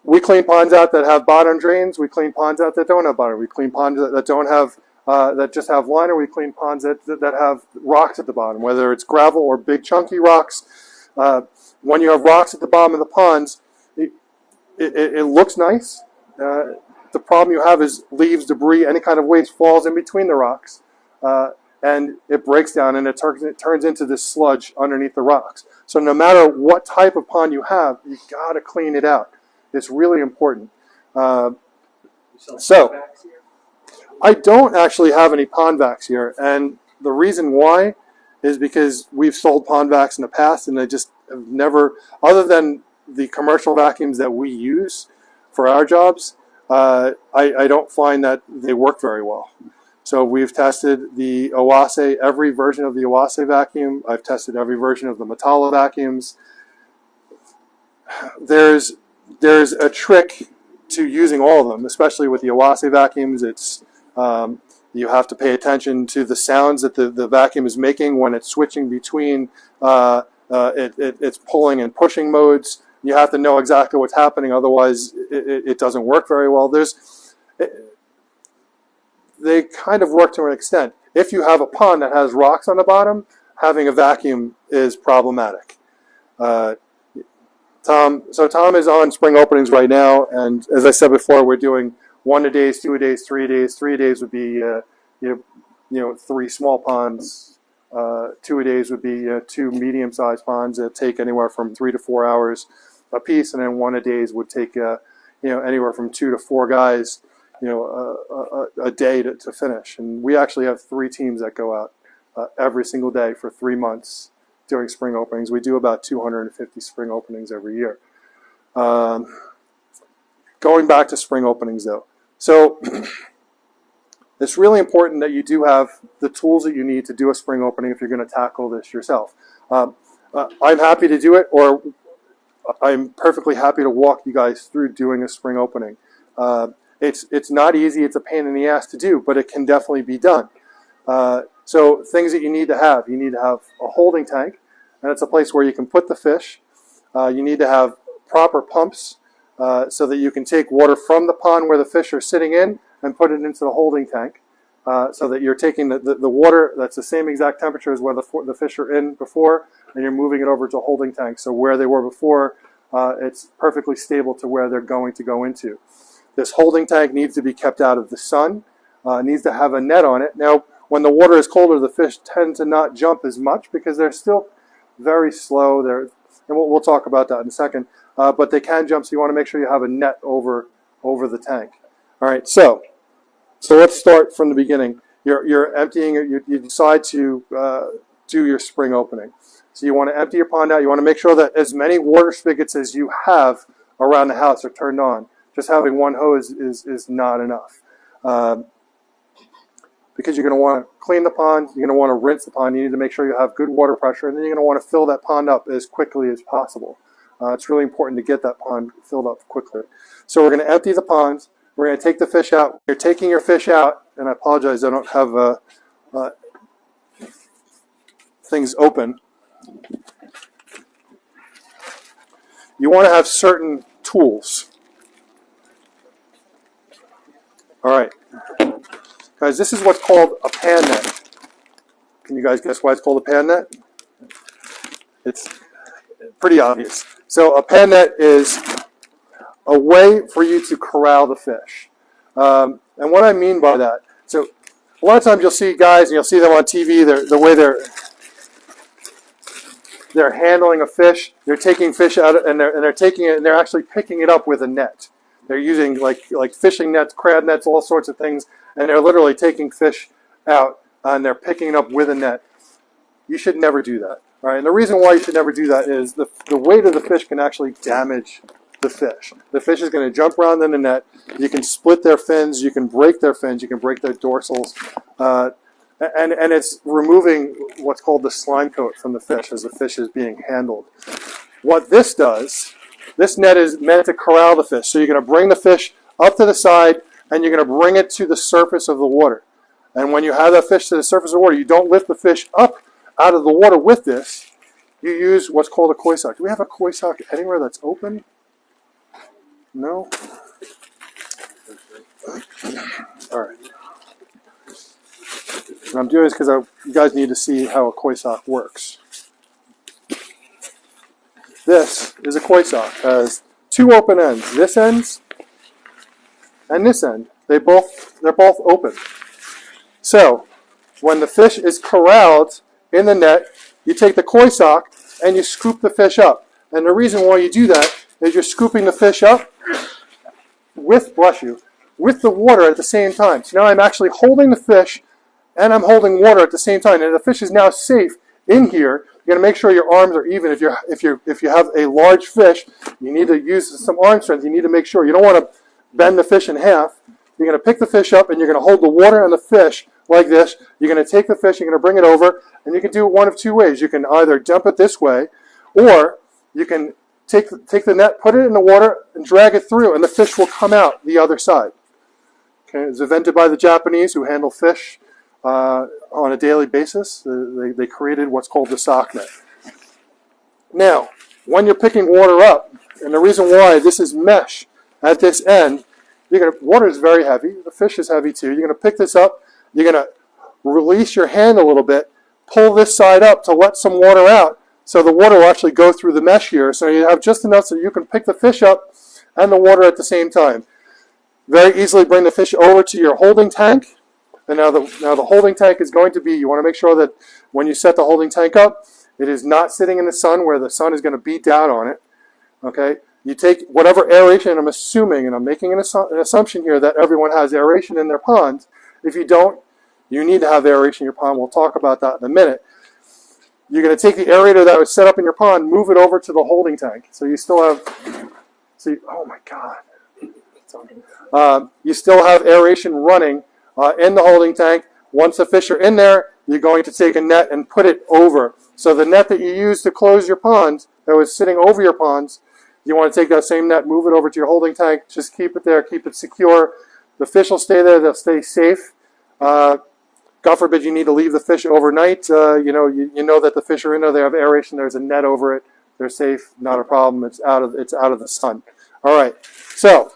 we clean ponds out that have bottom drains. We clean ponds out that don't have bottom. We clean ponds that don't have, that just have liner. We clean ponds that have rocks at the bottom, whether it's gravel or big chunky rocks. When you have rocks at the bottom of the ponds, it looks nice. The problem you have is leaves, debris, any kind of waste falls in between the rocks, and it breaks down and it turns into this sludge underneath the rocks. So no matter what type of pond you have, you got to clean it out. It's really important. So I don't actually have any pond vacs here, and the reason why is because we've sold pond vacs in the past, and I just have never, other than the commercial vacuums that we use for our jobs, I don't find that they work very well. So we've tested the Owase, every version of the Owase vacuum. I've tested every version of the Metalla vacuums. There's a trick to using all of them, especially with the Owase vacuums. It's you have to pay attention to the sounds that the vacuum is making when it's switching between it's pulling and pushing modes. You have to know exactly what's happening, otherwise it doesn't work very well. They kind of work to an extent. If you have a pond that has rocks on the bottom, having a vacuum is problematic. Tom is on spring openings right now, and as I said before, we're doing 1 a days, 2 a days, 3 days. 3 days would be 3 small ponds. 2 a days would be 2 medium-sized ponds that take anywhere from 3 to 4 hours a piece, and then 1 a days would take anywhere from 2 to 4 guys a day to finish. And we actually have 3 teams that go out every single day for 3 months during spring openings. We do about 250 spring openings every year. Going back to spring openings though, so it's really important that you do have the tools that you need to do a spring opening if you're going to tackle this yourself. I'm happy to do it, or I'm perfectly happy to walk you guys through doing a spring opening. It's not easy, it's a pain in the ass to do, but it can definitely be done. So things that you need to have a holding tank, and it's a place where you can put the fish. You need to have proper pumps so that you can take water from the pond where the fish are sitting in and put it into the holding tank, so that you're taking the water that's the same exact temperature as where the fish are in before, and you're moving it over to a holding tank. So where they were before, it's perfectly stable to where they're going to go into. This holding tank needs to be kept out of the sun. It needs to have a net on it. Now, when the water is colder, the fish tend to not jump as much because they're still very slow. And we'll talk about that in a second. But they can jump, so you want to make sure you have a net over the tank. All right, so let's start from the beginning. You're emptying. You decide to do your spring opening. So you want to empty your pond out. You want to make sure that as many water spigots as you have around the house are turned on. Just having one hose is not enough. Because you're going to want to clean the pond, you're going to want to rinse the pond, you need to make sure you have good water pressure, and then you're going to want to fill that pond up as quickly as possible. It's really important to get that pond filled up quickly. So we're going to empty the ponds, we're going to take the fish out. You're taking your fish out, and I apologize, I don't have things open. You want to have certain tools. All right. Guys, this is what's called a pan net. Can you guys guess why it's called a pan net? It's pretty obvious. So a pan net is a way for you to corral the fish. And what I mean by that, so a lot of times you'll see guys, and you'll see them on TV, the way they're handling a fish. They're taking fish out, and they're taking it, and they're actually picking it up with a net. They're using like fishing nets, crab nets, all sorts of things, and they're literally taking fish out, and they're picking it up with a net. You should never do that. All right? And the reason why you should never do that is the weight of the fish can actually damage the fish. The fish is going to jump around in the net. You can split their fins. You can break their fins. You can break their dorsals. and it's removing what's called the slime coat from the fish as the fish is being handled. What this does, this net is meant to corral the fish. So you're going to bring the fish up to the side, and you're going to bring it to the surface of the water. And when you have that fish to the surface of the water, you don't lift the fish up out of the water with this. You use what's called a koi sock. Do we have a koi sock anywhere that's open? No? All right. And I'm doing this because you guys need to see how a koi sock works. This is a koi sock. It has two open ends. This end and this end. They're both open. So when the fish is corralled in the net, you take the koi sock and you scoop the fish up. And the reason why you do that is you're scooping the fish up with the water at the same time. So now I'm actually holding the fish and I'm holding water at the same time. And the fish is now safe in here. You're going to make sure your arms are even. If you have a large fish, you need to use some arm strength. You need to make sure you don't want to bend the fish in half. You're going to pick the fish up and you're going to hold the water and the fish like this. You're going to take the fish, you're going to bring it over, and you can do it one of two ways. You can either dump it this way, or you can take the net, put it in the water, and drag it through, and the fish will come out the other side. Okay, it's invented by the Japanese who handle fish on a daily basis. They created what's called the sock net. Now, when you're picking water up, and the reason why this is mesh at this end, water is very heavy. The fish is heavy too. You're going to pick this up. You're going to release your hand a little bit, pull this side up to let some water out, so the water will actually go through the mesh here. So you have just enough so you can pick the fish up and the water at the same time. Very easily bring the fish over to your holding tank. And now the holding tank is going to be, you want to make sure that when you set the holding tank up, it is not sitting in the sun where the sun is going to beat down on it. Okay? You take whatever aeration, I'm assuming, and I'm making an assumption here that everyone has aeration in their pond. If you don't, you need to have aeration in your pond. We'll talk about that in a minute. You're going to take the aerator that was set up in your pond, move it over to the holding tank. So you still have, oh my God. You still have aeration running in the holding tank. Once the fish are in there, you're going to take a net and put it over. So the net that you used to close your pond, that was sitting over your ponds, you want to take that same net, move it over to your holding tank, just keep it there, keep it secure. The fish will stay there, they'll stay safe. God forbid you need to leave the fish overnight. You know that the fish are in there, they have aeration, there's a net over it, they're safe, not a problem, it's out of the sun. All right, so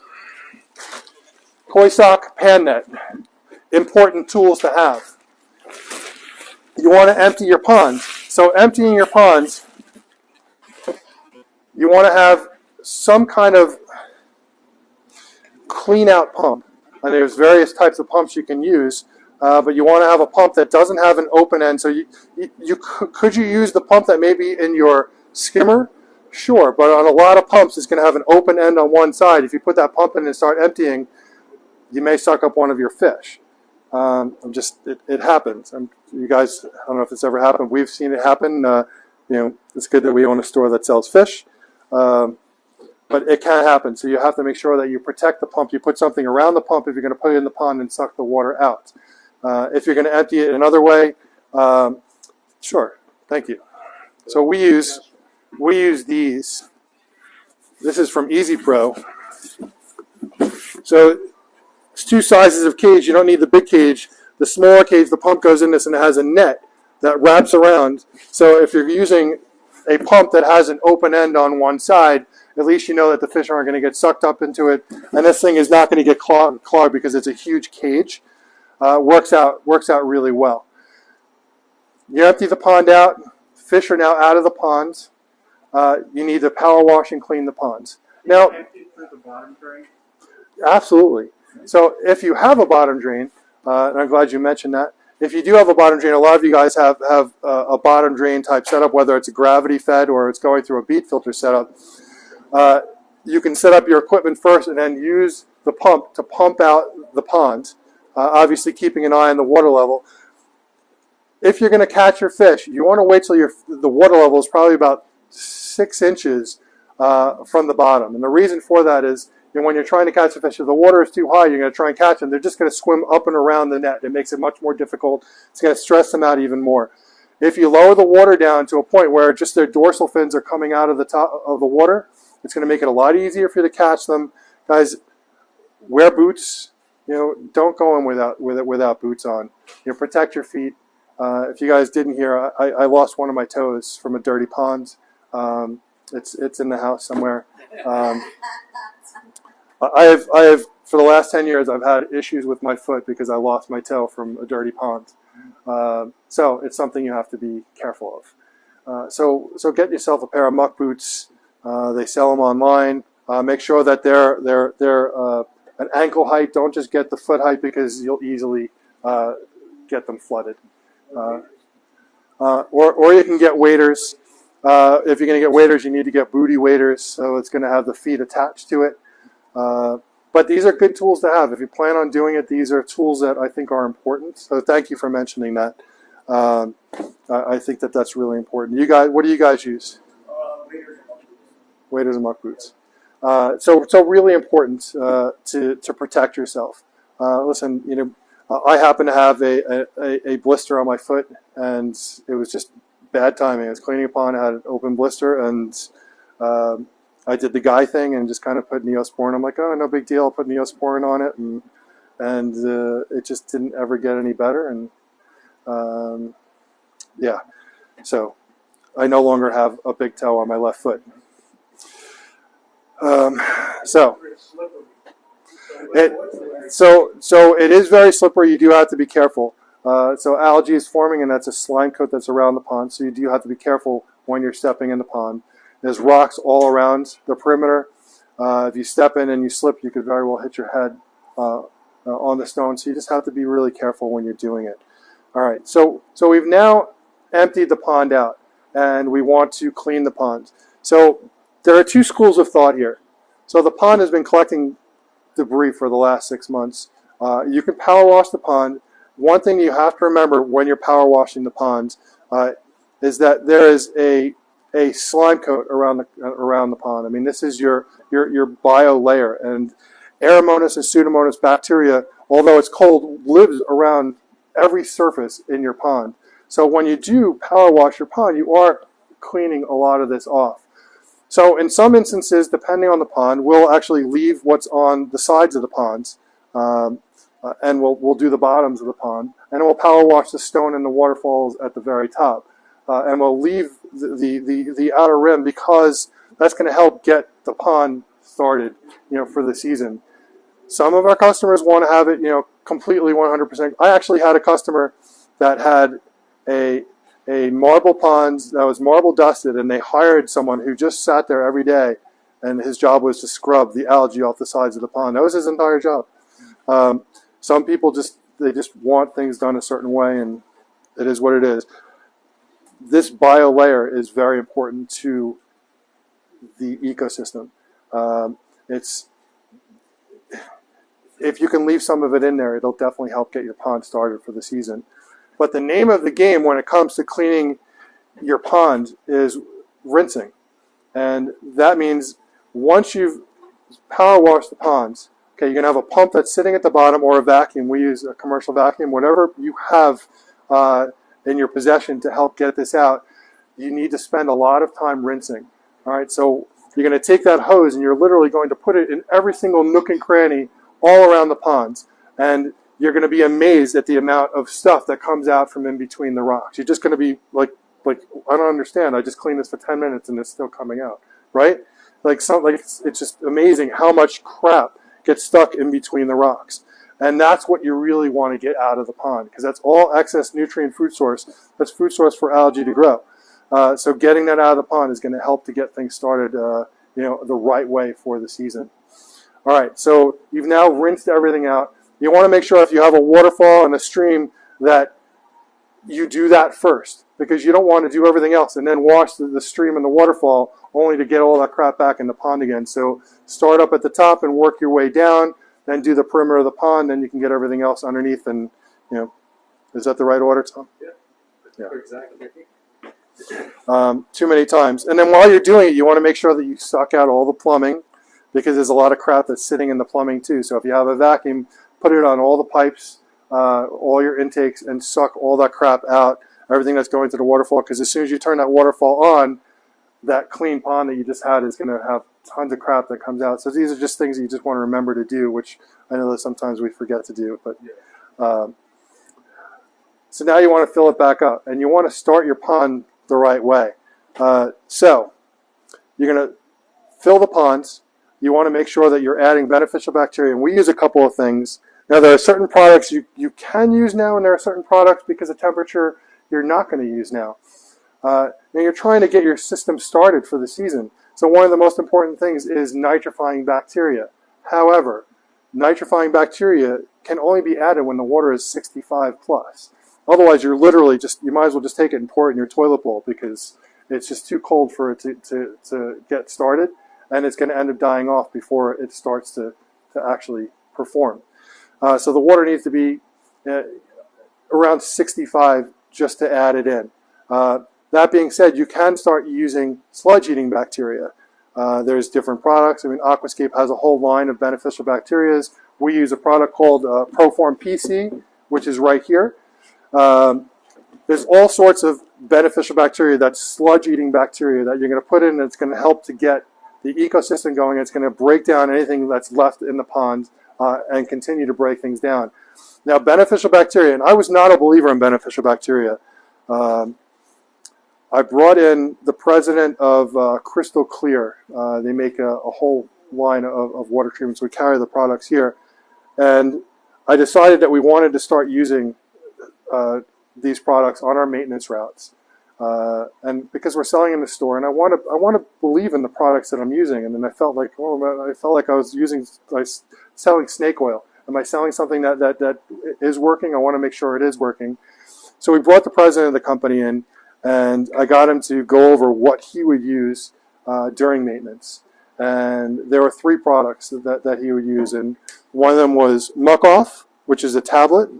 koi sock, pan net, important tools to have. You want to empty your ponds. So emptying your ponds, you want to have some kind of clean out pump. And there's various types of pumps you can use, but you want to have a pump that doesn't have an open end. So could you use the pump that may be in your skimmer? Sure, but on a lot of pumps, it's going to have an open end on one side. If you put that pump in and start emptying, you may suck up one of your fish. It happens. You guys, I don't know if it's ever happened. We've seen it happen. It's good that we own a store that sells fish. But it can happen. So you have to make sure that you protect the pump. You put something around the pump if you're going to put it in the pond and suck the water out. If you're going to empty it another way, sure. Thank you. So we use these. This is from Easy Pro. So it's two sizes of cage. You don't need the big cage. The smaller cage, the pump goes in this and it has a net that wraps around. So if you're using a pump that has an open end on one side, at least you know that the fish aren't going to get sucked up into it. And this thing is not going to get clogged because it's a huge cage. Works out really well. You empty the pond out. Fish are now out of the ponds. You need to power wash and clean the ponds. Now, The bottom drain. absolutely. So if you have a bottom drain, and I'm glad you mentioned that, if you do have a bottom drain, a lot of you guys have a bottom drain type setup, whether it's a gravity fed or it's going through a bead filter setup. You can set up your equipment first and then use the pump to pump out the pond, obviously keeping an eye on the water level. If you're going to catch your fish, you want to wait till the water level is probably about 6 inches from the bottom. And the reason for that is when you're trying to catch a fish, if the water is too high, you're going to try and catch them. They're just going to swim up and around the net. It makes it much more difficult. It's going to stress them out even more. If you lower the water down to a point where just their dorsal fins are coming out of the top of the water, it's going to make it a lot easier for you to catch them. Guys, wear boots. Don't go in without boots on. Protect your feet. If you guys didn't hear, I lost one of my toes from a dirty pond. It's in the house somewhere. I have for the last 10 years I've had issues with my foot because I lost my toe from a dirty pond. So it's something you have to be careful of. So get yourself a pair of muck boots. They sell them online. Make sure that they're an ankle height. Don't just get the foot height because you'll easily get them flooded. Or you can get waders. If you're going to get waders, you need to get booty waders, so it's going to have the feet attached to it. But these are good tools to have. If you plan on doing it, these are tools that I think are important. So thank you for mentioning that. I think that's really important. You guys, what do you guys use? Waders and muck boots. So really important to protect yourself. Listen, I happen to have a blister on my foot, and it was just bad timing. I was cleaning a pond, I had an open blister, and I did the guy thing and just kind of put Neosporin. I'm like, oh, no big deal. I'll put Neosporin on it, and it just didn't ever get any better. And yeah, so I no longer have a big toe on my left foot. So it is very slippery. You do have to be careful. So algae is forming, and that's a slime coat that's around the pond. So you do have to be careful when you're stepping in the pond. There's rocks all around the perimeter. If you step in and you slip, you could very well hit your head on the stone. So you just have to be really careful when you're doing it. All right. So we've now emptied the pond out, and we want to clean the pond. So there are two schools of thought here. So the pond has been collecting debris for the last 6 months. You can power wash the pond. One thing you have to remember when you're power washing the ponds is that there is a slime coat around the pond. I mean, this is your bio layer, and Aeromonas and Pseudomonas bacteria, although it's cold, lives around every surface in your pond. So when you do power wash your pond, you are cleaning a lot of this off. So in some instances, depending on the pond, we'll actually leave what's on the sides of the ponds, and we'll do the bottoms of the pond, and we'll power wash the stone and the waterfalls at the very top, and we'll leave the outer rim because that's going to help get the pond started, for the season. Some of our customers want to have it, completely 100%. I actually had a customer that had a marble pond that was marble dusted, and they hired someone who just sat there every day, and his job was to scrub the algae off the sides of the pond. That was his entire job. Some people just want things done a certain way, and it is what it is. This bio layer is very important to the ecosystem. If you can leave some of it in there, it'll definitely help get your pond started for the season. But the name of the game when it comes to cleaning your pond is rinsing. And that means once you've power washed the ponds, okay, you're going to have a pump that's sitting at the bottom or a vacuum. We use a commercial vacuum. Whatever you have in your possession to help get this out, you need to spend a lot of time rinsing. All right, so you're going to take that hose and you're literally going to put it in every single nook and cranny all around the ponds. And you're going to be amazed at the amount of stuff that comes out from in between the rocks. You're just going to be like I don't understand. I just cleaned this for 10 minutes and it's still coming out, right? It's just amazing how much crap gets stuck in between the rocks. And that's what you really want to get out of the pond, because that's all excess nutrient food source. That's food source for algae to grow. So getting that out of the pond is going to help to get things started, the right way for the season. All right, so you've now rinsed everything out. You want to make sure if you have a waterfall and a stream that you do that first, because you don't want to do everything else and then wash the stream and the waterfall only to get all that crap back in the pond again. So start up at the top and work your way down, then do the perimeter of the pond, then you can get everything else underneath. And, is that the right order, Tom? Yeah. Exactly. Too many times. And then while you're doing it, you want to make sure that you suck out all the plumbing, because there's a lot of crap that's sitting in the plumbing too. So if you have a vacuum, put it on all the pipes, all your intakes, and suck all that crap out, everything that's going to the waterfall, because as soon as you turn that waterfall on, that clean pond that you just had is going to have tons of crap that comes out. So these are just things that you just want to remember to do, which I know that sometimes we forget to do. But so now you want to fill it back up, and you want to start your pond the right way. So you're going to fill the ponds. You want to make sure that you're adding beneficial bacteria, and we use a couple of things. Now, there are certain products you can use now, and there are certain products, because of temperature, you're not going to use now. Now, you're trying to get your system started for the season. So one of the most important things is nitrifying bacteria. However, nitrifying bacteria can only be added when the water is 65 plus. Otherwise, you're literally you might as well just take it and pour it in your toilet bowl, because it's just too cold for it to get started, and it's going to end up dying off before it starts to actually perform. So the water needs to be around 65 just to add it in. That being said, you can start using sludge-eating bacteria. There's different products. I mean, Aquascape has a whole line of beneficial bacteria. We use a product called Proform PC, which is right here. There's all sorts of beneficial bacteria, that's sludge-eating bacteria, that you're going to put in, and it's going to help to get the ecosystem going. It's going to break down anything that's left in the pond and continue to break things down. Now, beneficial bacteria, and I was not a believer in beneficial bacteria. I brought in the president of Crystal Clear. They make a whole line of water treatments. We carry the products here. And I decided that we wanted to start using these products on our maintenance routes. And because we're selling in the store, and I want to believe in the products that I'm using. And then I felt like, I was selling snake oil. Am I selling something that is working? I want to make sure it is working. So we brought the president of the company in, and I got him to go over what he would use during maintenance. And there were 3 products that he would use, and one of them was Muck Off, which is a tablet.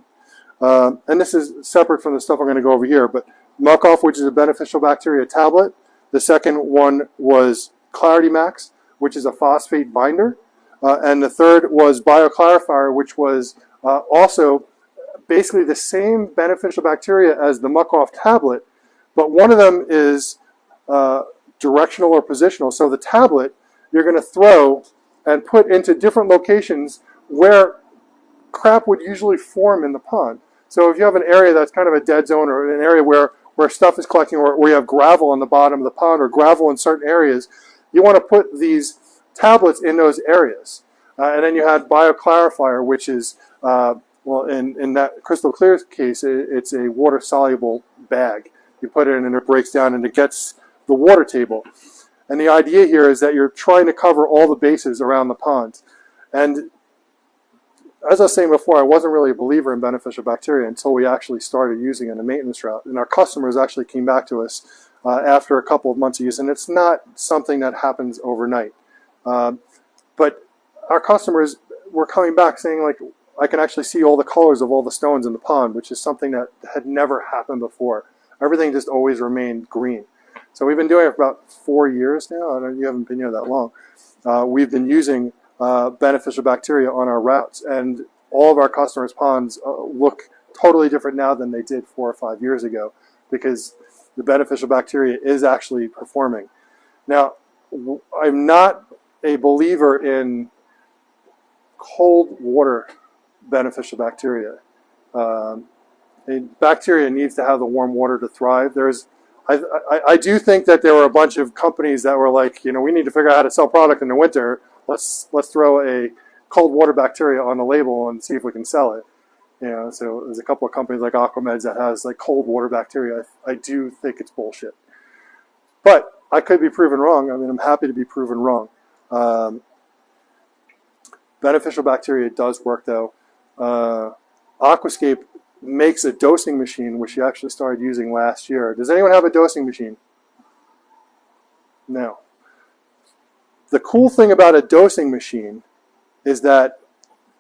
And this is separate from the stuff I'm going to go over here, but Muck Off, which is a beneficial bacteria tablet. The second one was Clarity Max, which is a phosphate binder. And the third was Bioclarifier, which was also basically the same beneficial bacteria as the Muck Off tablet, but one of them is directional or positional. So the tablet you're going to throw and put into different locations where crap would usually form in the pond. So if you have an area that's kind of a dead zone, or an area where stuff is collecting, or where you have gravel on the bottom of the pond, or gravel in certain areas, you want to put these tablets in those areas. And then you have Bioclarifier, which is, in that Crystal Clear case, it's a water-soluble bag. You put it in and it breaks down and it gets the water table. And the idea here is that you're trying to cover all the bases around the pond. And as I was saying before, I wasn't really a believer in beneficial bacteria until we actually started using it in a maintenance route. And our customers actually came back to us after a couple of months of use. And it's not something that happens overnight. But our customers were coming back saying, like, I can actually see all the colors of all the stones in the pond, which is something that had never happened before. Everything just always remained green. So we've been doing it for about 4 years now. You haven't been here that long. We've been using beneficial bacteria on our routes, and all of our customers' ponds look totally different now than they did 4 or 5 years ago, because the beneficial bacteria is actually performing. Now, I'm not a believer in cold water beneficial bacteria. Bacteria needs to have the warm water to thrive. I do think that there were a bunch of companies that were like, we need to figure out how to sell product in the winter. Let's throw a cold water bacteria on the label and see if we can sell it. So there's a couple of companies like Aquameds that has like cold water bacteria. I do think it's bullshit. But I could be proven wrong. I mean, I'm happy to be proven wrong. Beneficial bacteria does work though. Aquascape makes a dosing machine, which he actually started using last year. Does anyone have a dosing machine? No. The cool thing about a dosing machine is that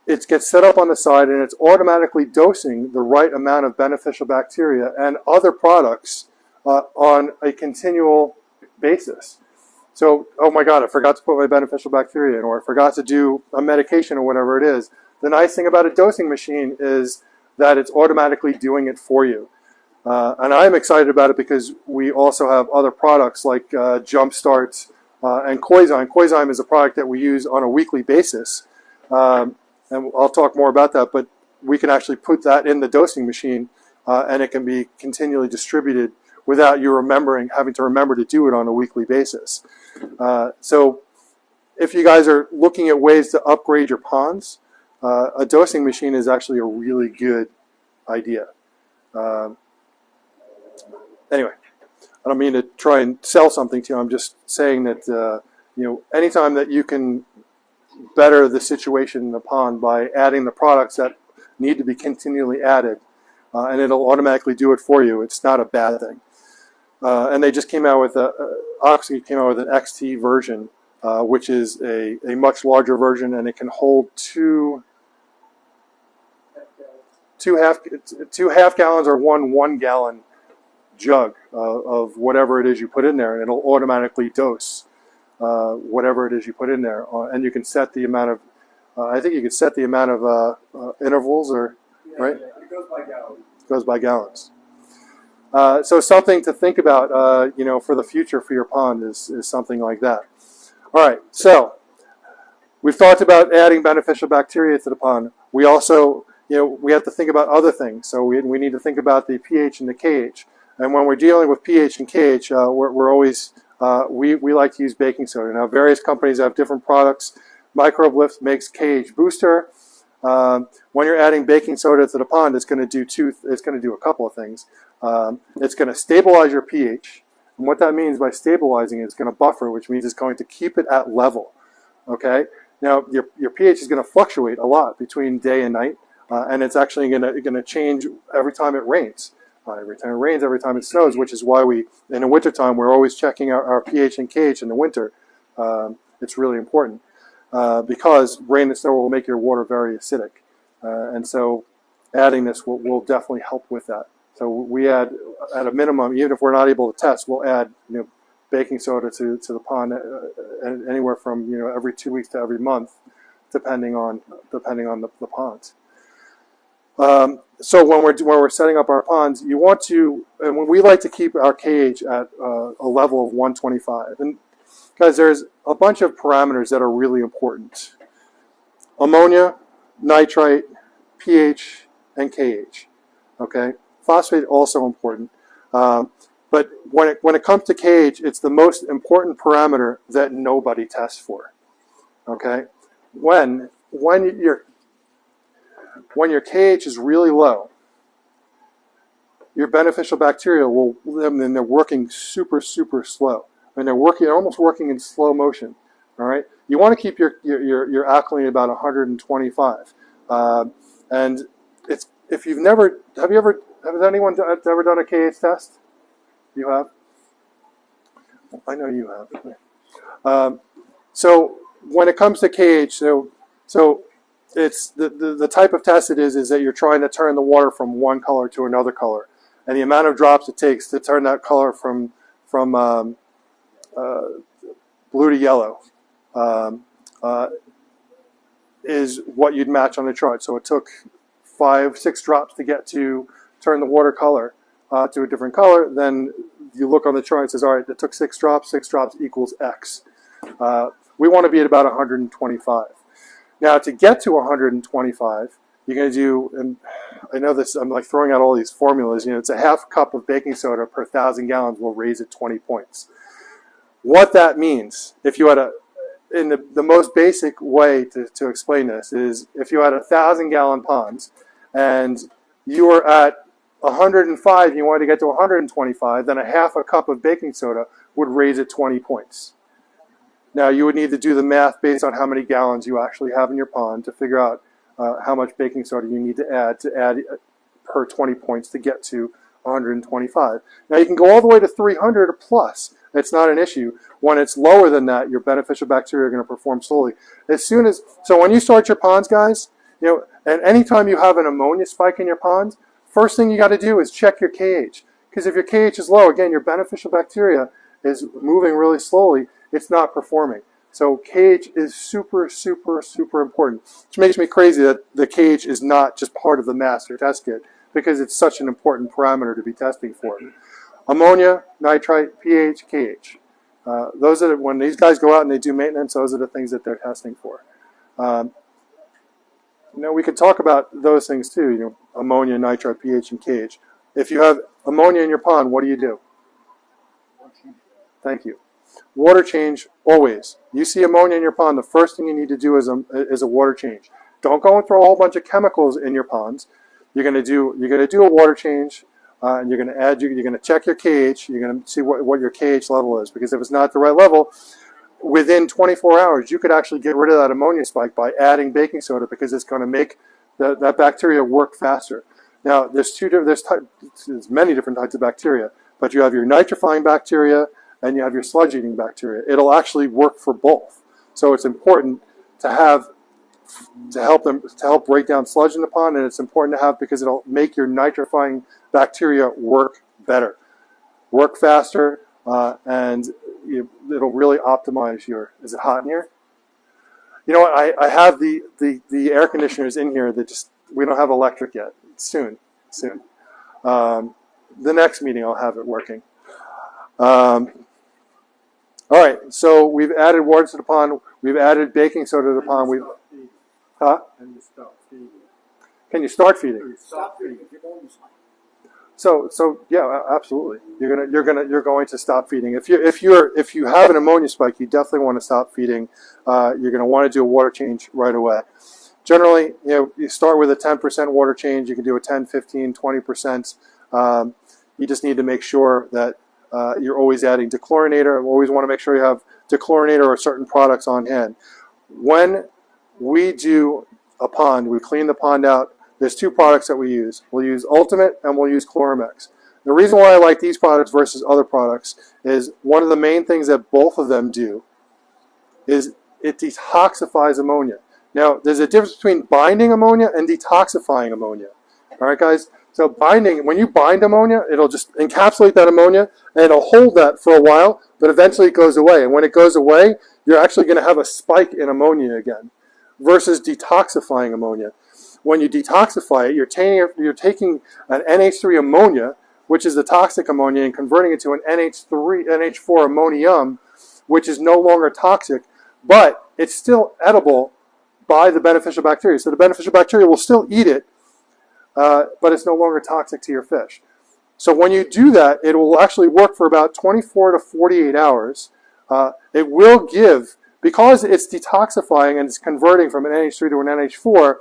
it gets set up on the side and it's automatically dosing the right amount of beneficial bacteria and other products on a continual basis. So, oh my God, I forgot to put my beneficial bacteria in, or I forgot to do a medication or whatever it is. The nice thing about a dosing machine is that it's automatically doing it for you. And I'm excited about it because we also have other products like Jumpstart and Koizyme. Koizyme is a product that we use on a weekly basis. And I'll talk more about that, but we can actually put that in the dosing machine and it can be continually distributed without you having to remember to do it on a weekly basis. So if you guys are looking at ways to upgrade your ponds, a dosing machine is actually a really good idea. Anyway, I don't mean to try and sell something to you. I'm just saying that anytime that you can better the situation in the pond by adding the products that need to be continually added, and it'll automatically do it for you, it's not a bad thing. And they just came out with Aquatic came out with an XT version, which is a much larger version, and it can hold two half gallons or one 1 gallon jug of whatever it is you put in there, and it'll automatically dose whatever it is you put in there. And you can set the amount of, I think you can set the amount of intervals, or right? It goes by gallons. It goes by gallons. So something to think about, for the future for your pond is something like that. All right, so we've talked about adding beneficial bacteria to the pond. We also, we have to think about other things. So we need to think about the pH and the KH. And when we're dealing with pH and KH, we're always, we like to use baking soda. Now, various companies have different products. Microbe Lift makes KH Booster. When you're adding baking soda to the pond, it's going to do a couple of things. It's going to stabilize your pH. And what that means by stabilizing it, it's going to buffer, which means it's going to keep it at level. Okay? Now, your pH is going to fluctuate a lot between day and night, and it's actually going to change every time it rains. Every time it rains, every time it snows, which is why in the wintertime, we're always checking our pH and KH in the winter. It's really important because rain and snow will make your water very acidic. And so adding this will definitely help with that. So we add, at a minimum, even if we're not able to test, we'll add baking soda to the pond anywhere from every 2 weeks to every month, depending on the ponds. So when we're setting up our ponds, you want to, and when we like to keep our KH at a level of 125, and guys, there's a bunch of parameters that are really important: ammonia, nitrite, pH, and KH. Okay, phosphate also important, but when it comes to KH, it's the most important parameter that nobody tests for. Okay, when your KH is really low, your beneficial bacteria then they're working super, super slow. And they're almost working in slow motion. All right? You want to keep your alkaline about 125. And has anyone ever done a KH test? You have? I know you have. So when it comes to KH, so it's the type of test it is that you're trying to turn the water from one color to another color, and the amount of drops it takes to turn that color from blue to yellow is what you'd match on the chart. So it took 5-6 drops to turn the water color to a different color. Then you look on the chart and it says, all right, it took 6 drops. 6 drops equals X. We want to be at about 125. Now, to get to 125, you're going to do, and I know this, I'm like throwing out all these formulas, it's a half cup of baking soda per 1,000 gallons will raise it 20 points. What that means, if you had in the most basic way to explain this is, if you had 1,000-gallon ponds and you were at 105 and you wanted to get to 125, then a half a cup of baking soda would raise it 20 points. Now, you would need to do the math based on how many gallons you actually have in your pond to figure out how much baking soda you need to add per 20 points to get to 125. Now, you can go all the way to 300 or plus. It's not an issue. When it's lower than that, your beneficial bacteria are going to perform slowly. So when you start your ponds, guys, and anytime you have an ammonia spike in your ponds, first thing you got to do is check your KH. Because if your KH is low, again, your beneficial bacteria is moving really slowly, it's not performing. So cage is super, super, super important, which makes me crazy that the cage is not just part of the master test kit, because it's such an important parameter to be testing for. Ammonia, nitrite, pH, kH. Those are when these guys go out and they do maintenance, those are the things that they're testing for. We could talk about those things too, ammonia, nitrite, pH, and kH. If you have ammonia in your pond, what do? Thank you. Water change, always. You see ammonia in your pond, the first thing you need to do is a water change. Don't go and throw a whole bunch of chemicals in your ponds. You're going to do a water change, and you're going to check your kH. You're going to see what your kH level is, because if it's not at the right level, within 24 hours, you could actually get rid of that ammonia spike by adding baking soda, because it's going to make that bacteria work faster. Now, there's many different types of bacteria, but you have your nitrifying bacteria and you have your sludge-eating bacteria. It'll actually work for both. So it's important to help break down sludge in the pond, and it's important to have because it'll make your nitrifying bacteria work better, work faster, and it'll really optimize your. Is it hot in here? You know what? I have the air conditioners in here that we don't have electric yet. Soon. The next meeting I'll have it working. All right, so we've added water to the pond. We've added baking soda to the pond. Can you start feeding? Stop feeding if you're going to stop. So yeah, absolutely. You're going to stop feeding. If you have an ammonia spike, you definitely want to stop feeding. You're going to want to do a water change right away. Generally, you start with a 10% water change. You can do a 10, 15, 20%. You just need to make sure that you're always adding dechlorinator. You always want to make sure you have dechlorinator or certain products on hand. When we do a pond, we clean the pond out. There's two products that we use. We'll use Ultimate and we'll use Chloromex. The reason why I like these products versus other products is one of the main things that both of them do is it detoxifies ammonia. Now, there's a difference between binding ammonia and detoxifying ammonia. All right, guys? So when you bind ammonia, it'll just encapsulate that ammonia, and it'll hold that for a while, but eventually it goes away. And when it goes away, you're actually going to have a spike in ammonia again, versus detoxifying ammonia. When you detoxify it, you're taking an NH3 ammonia, which is the toxic ammonia, and converting it to an NH4 ammonium, which is no longer toxic, but it's still edible by the beneficial bacteria. So the beneficial bacteria will still eat it, but it's no longer toxic to your fish. So when you do that, it will actually work for about 24 to 48 hours. It will give, because it's detoxifying and it's converting from an NH3 to an NH4,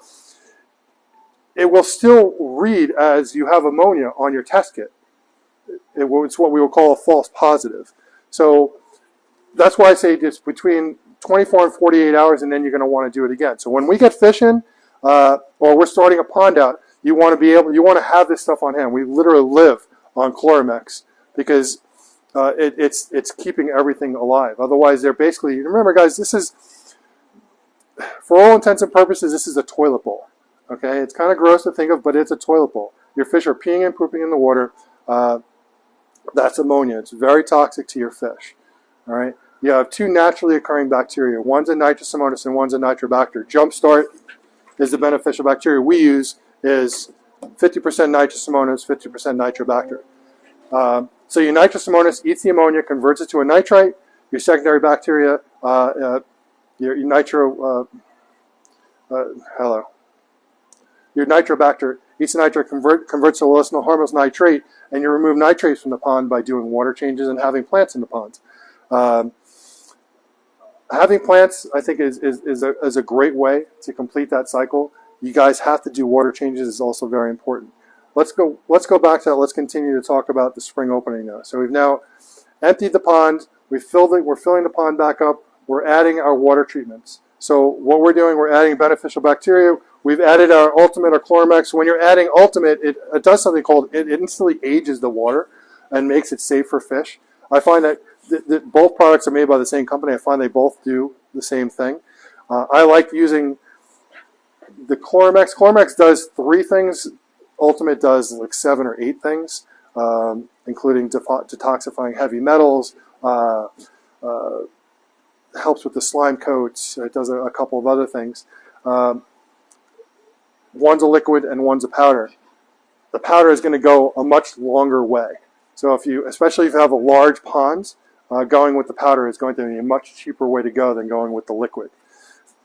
it will still read as you have ammonia on your test kit. It's what we will call a false positive. So that's why I say just between 24 and 48 hours, and then you're going to want to do it again. So when we get fishing, or we're starting a pond out, you want to have this stuff on hand. We literally live on Chloromex because it's keeping everything alive. Otherwise, they're basically, remember guys, this is, for all intents and purposes, this is a toilet bowl. Okay, it's kind of gross to think of, but it's a toilet bowl. Your fish are peeing and pooping in the water. That's ammonia. It's very toxic to your fish. All right. You have two naturally occurring bacteria. One's a Nitrosomonas and one's a Nitrobacter. Jumpstart is the beneficial bacteria we use. Is 50% Nitrosomonas, 50% Nitrobacter. So your Nitrosomonas eats the ammonia, converts it to a nitrite. Your secondary bacteria, your Nitrobacter eats the nitrate, converts to lisinol harmless nitrate, and you remove nitrates from the pond by doing water changes and having plants in the ponds. Having plants, I think, is a great way to complete that cycle. You guys have to do water changes is also very important. Let's go back to that. Let's continue to talk about the spring opening now. So we've now emptied the pond. We're filling the pond back up. We're adding our water treatments. So what we're doing, we're adding beneficial bacteria. We've added our Ultimate or Chloromex. When you're adding Ultimate, it does something called, it instantly ages the water and makes it safe for fish. I find that both products are made by the same company. I find they both do the same thing. I like using the Chloromex. Chloromex does 3 things. Ultimate does like 7 or 8 things, including detoxifying heavy metals, helps with the slime coats. It does a couple of other things. One's a liquid and one's a powder. The powder is going to go a much longer way. So especially if you have a large ponds, going with the powder is going to be a much cheaper way to go than going with the liquid.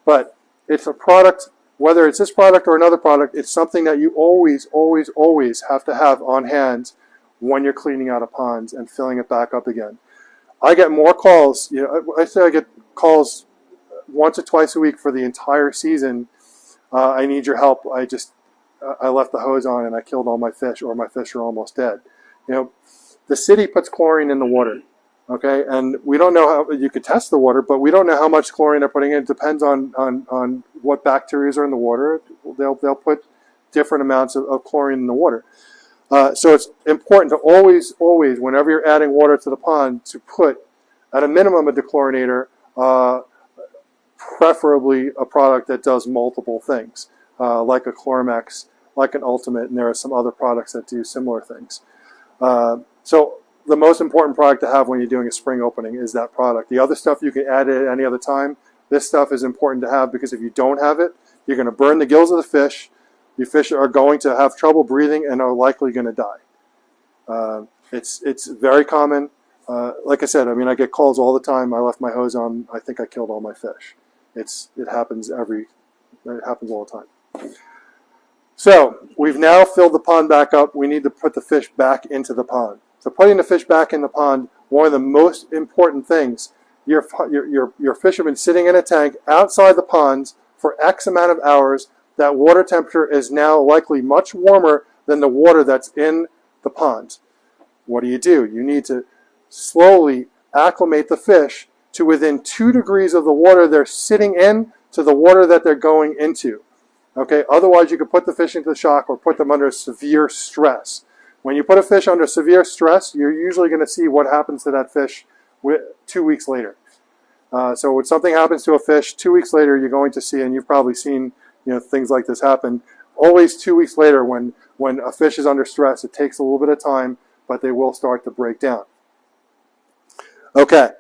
But it's a product, whether it's this product or another product, it's something that you always, always, always have to have on hand when you're cleaning out a pond and filling it back up again. I get more calls. I say I get calls once or twice a week for the entire season. I need your help. I left the hose on and I killed all my fish, or my fish are almost dead. The city puts chlorine in the water. Okay, and we don't know how you could test the water, but we don't know how much chlorine they're putting in. It depends on what bacteria are in the water. They'll put different amounts of chlorine in the water. So it's important to always, whenever you're adding water to the pond, to put at a minimum a dechlorinator, preferably a product that does multiple things, like a Chloramax, like an Ultimate, and there are some other products that do similar things. So the most important product to have when you're doing a spring opening is that product. The other stuff you can add at any other time. This stuff is important to have because if you don't have it, you're going to burn the gills of the fish. Your fish are going to have trouble breathing and are likely going to die. It's very common. Like I said, I get calls all the time. I left my hose on. I think I killed all my fish. It happens all the time. So we've now filled the pond back up. We need to put the fish back into the pond. So putting the fish back in the pond, one of the most important things, your fish have been sitting in a tank outside the ponds for X amount of hours. That water temperature is now likely much warmer than the water that's in the pond. What do? You need to slowly acclimate the fish to within 2 degrees of the water they're sitting in to the water that they're going into. Okay, otherwise you could put the fish into shock or put them under severe stress. When you put a fish under severe stress, you're usually going to see what happens to that fish 2 weeks later. So when something happens to a fish, 2 weeks later you're going to see, and you've probably seen things like this happen, always 2 weeks later when a fish is under stress, it takes a little bit of time, but they will start to break down. Okay,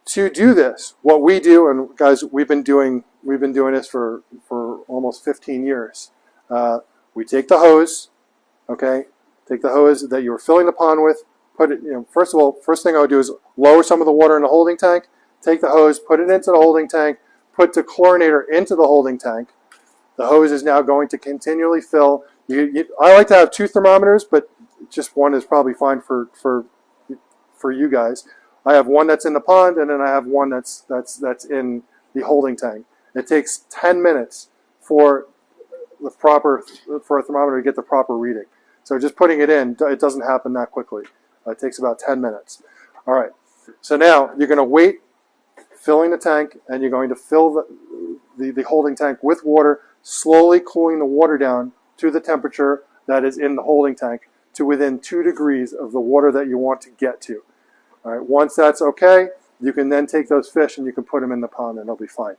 to do this, what we do, and guys, we've been doing this for almost 15 years. We take the hose, okay, take the hose that you were filling the pond with, put it, first thing I would do is lower some of the water in the holding tank, take the hose, put it into the holding tank, put the chlorinator into the holding tank. The hose is now going to continually fill. I like to have 2 thermometers, but just one is probably fine for you guys. I have one that's in the pond, and then I have one that's in the holding tank. It takes 10 minutes for a thermometer to get the proper reading. So just putting it in, it doesn't happen that quickly. It takes about 10 minutes. All right. So now you're going to wait, filling the tank, and you're going to fill the holding tank with water, slowly cooling the water down to the temperature that is in the holding tank to within 2 degrees of the water that you want to get to. All right. Once that's okay, you can then take those fish and you can put them in the pond and they'll be fine.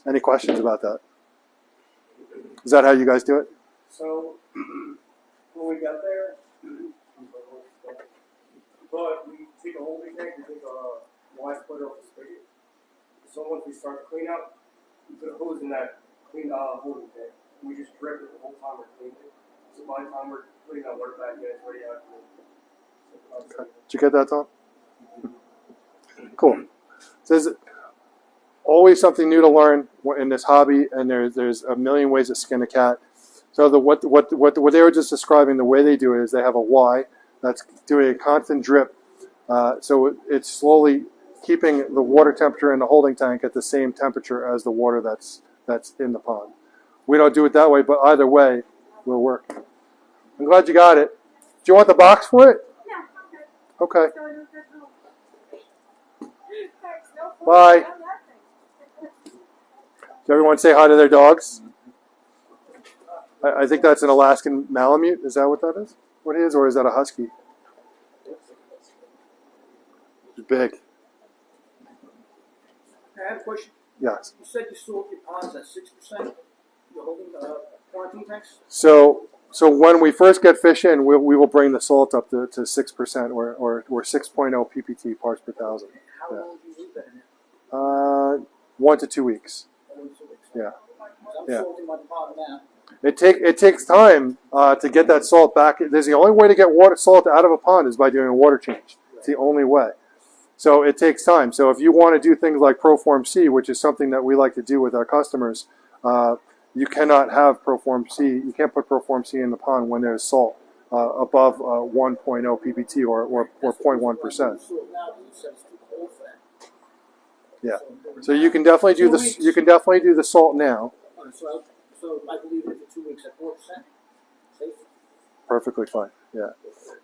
Any questions about that? Is that how you guys do it? So when we got there, but we take a holding tank, we take a wide splitter off the spigot. So once we start to clean out, we put a hose in that clean holding tank. We just drip it the whole time we're cleaning it. So by the time we're putting that water back in, it's ready out. Okay. Did you get that, Tom? Cool. So there's always something new to learn in this hobby, and there's a million ways to skin a cat. So what they were just describing, the way they do it is they have a Y that's doing a constant drip. So it's slowly keeping the water temperature in the holding tank at the same temperature as the water that's in the pond. We don't do it that way, but either way will work. I'm glad you got it. Do you want the box for it? No, Okay. no. Bye. Does everyone say hi to their dogs? I think that's an Alaskan Malamute. Is that what that is? What it is? Or is that a husky? It's big. I have a question. Yes. You said you sold your ponds at 6%. You're holding quarantine tanks? So when we first get fish in, we will bring the salt up to 6% or 6.0 ppt parts per thousand. How long do you leave that in there? 1 to 2 weeks. Yeah. I'm Yeah. salting my pond now. It takes time to get that salt back. There's the only way to get salt out of a pond is by doing a water change. It's the only way. So it takes time. So if you want to do things like Proform C, which is something that we like to do with our customers, you cannot have Proform C. You can't put Proform C in the pond when there's salt above 1.0 ppt or 0.1%. Yeah. So you can definitely do this. You can definitely do the salt now. So I can leave it for 2 weeks at 4%. Safe. Perfectly fine. Yeah.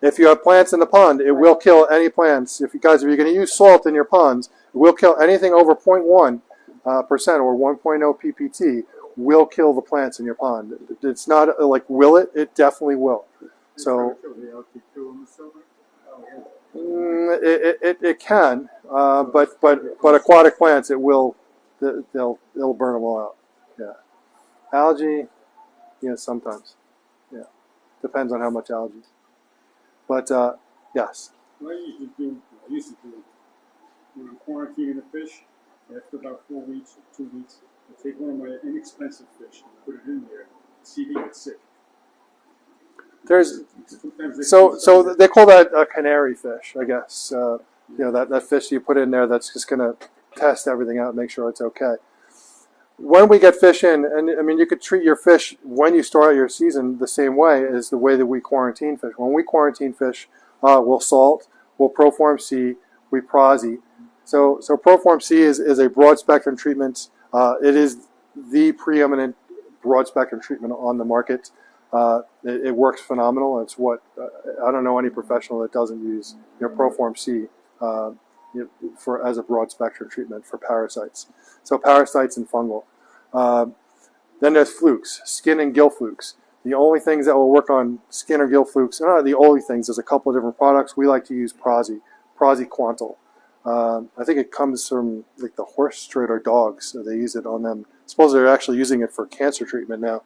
If you have plants in the pond, it will kill any plants. If you're going to use salt in your ponds, it will kill anything over 0.1% or 1.0 ppt. Will kill the plants in your pond. It's not like will it? It definitely will. So it can, but aquatic plants it will. It'll burn them all out. Yeah. Algae, sometimes. Yeah. Depends on how much algae. But yes. What I used to do, when I'm quarantining the fish, after about 4 weeks or 2 weeks, I take one of my inexpensive fish and put it in there, see if he gets sick. There's so they call that a canary fish, I guess. That fish you put in there that's just going to test everything out and make sure it's okay. When we get fish in, and I mean, you could treat your fish when you start your season the same way as the way that we quarantine fish. When we quarantine fish, we'll salt, we'll Proform C, we Prozzy. So Proform C is a broad spectrum treatment. It is the preeminent broad spectrum treatment on the market. It works phenomenal. It's what I don't know any professional that doesn't use Proform C as a broad spectrum treatment for parasites. So parasites and fungal. Then there's flukes, skin and gill flukes. The only things that will work on skin or gill flukes, not the only things, there's a couple of different products. We like to use Prozzy Quantal. I think it comes from like the horse trade or dogs, so they use it on them. I suppose they're actually using it for cancer treatment now.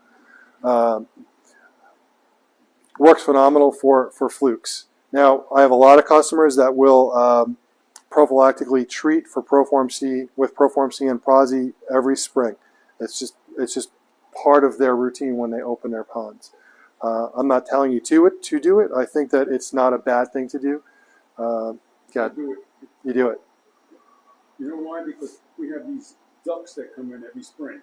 Works phenomenal for flukes. Now, I have a lot of customers that will prophylactically treat for Proform C with Proform C and Prozzy every spring. It's just part of their routine when they open their ponds. I'm not telling you to do it. I think that it's not a bad thing to do. You do it. You know why? Because we have these ducks that come in every spring.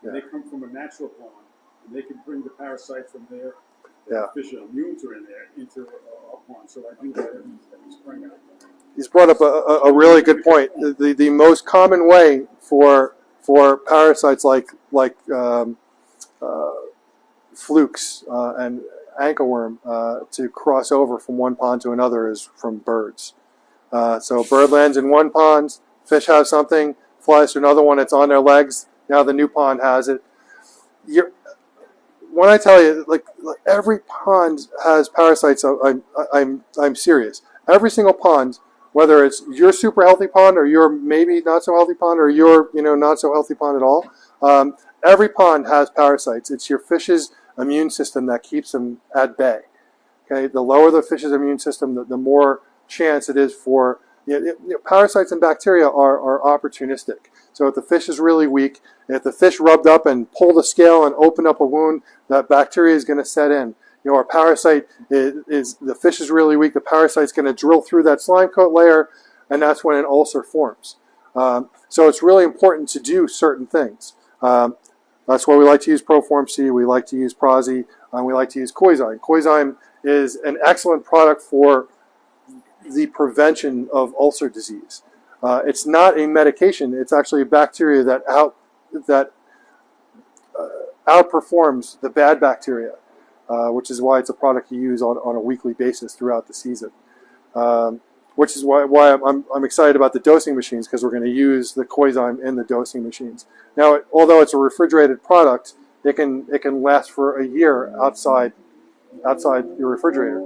And Yeah. they come from a natural pond, and they can bring the parasite from there. Yeah. Fish are immune to in there into a pond. So I do that every spring. He's brought up a really good point. The most common way for parasites like flukes and anchorworm to cross over from one pond to another is from birds. So bird lands in one pond, fish have something, flies to another one, it's on their legs. Now the new pond has it. When I tell you, like every pond has parasites, I'm serious. Every single pond, whether it's your super healthy pond or your maybe not so healthy pond or your not so healthy pond at all, every pond has parasites. It's your fish's immune system that keeps them at bay. Okay, the lower the fish's immune system, the more chance it is for parasites and bacteria are opportunistic. So if the fish is really weak, if the fish rubbed up and pulled a scale and opened up a wound, that bacteria is going to set in. A parasite is the fish is really weak. The parasite's going to drill through that slime coat layer, and that's when an ulcer forms. So it's really important to do certain things. That's why we like to use Proform C. We like to use Prozzy. We like to use Koizyme. Koizyme is an excellent product for the prevention of ulcer disease. It's not a medication. It's actually a bacteria that outperforms the bad bacteria, which is why it's a product you use on a weekly basis throughout the season. Which is why I'm excited about the dosing machines, because we're going to use the Koizyme in the dosing machines. Now, although it's a refrigerated product, it can last for a year outside your refrigerator.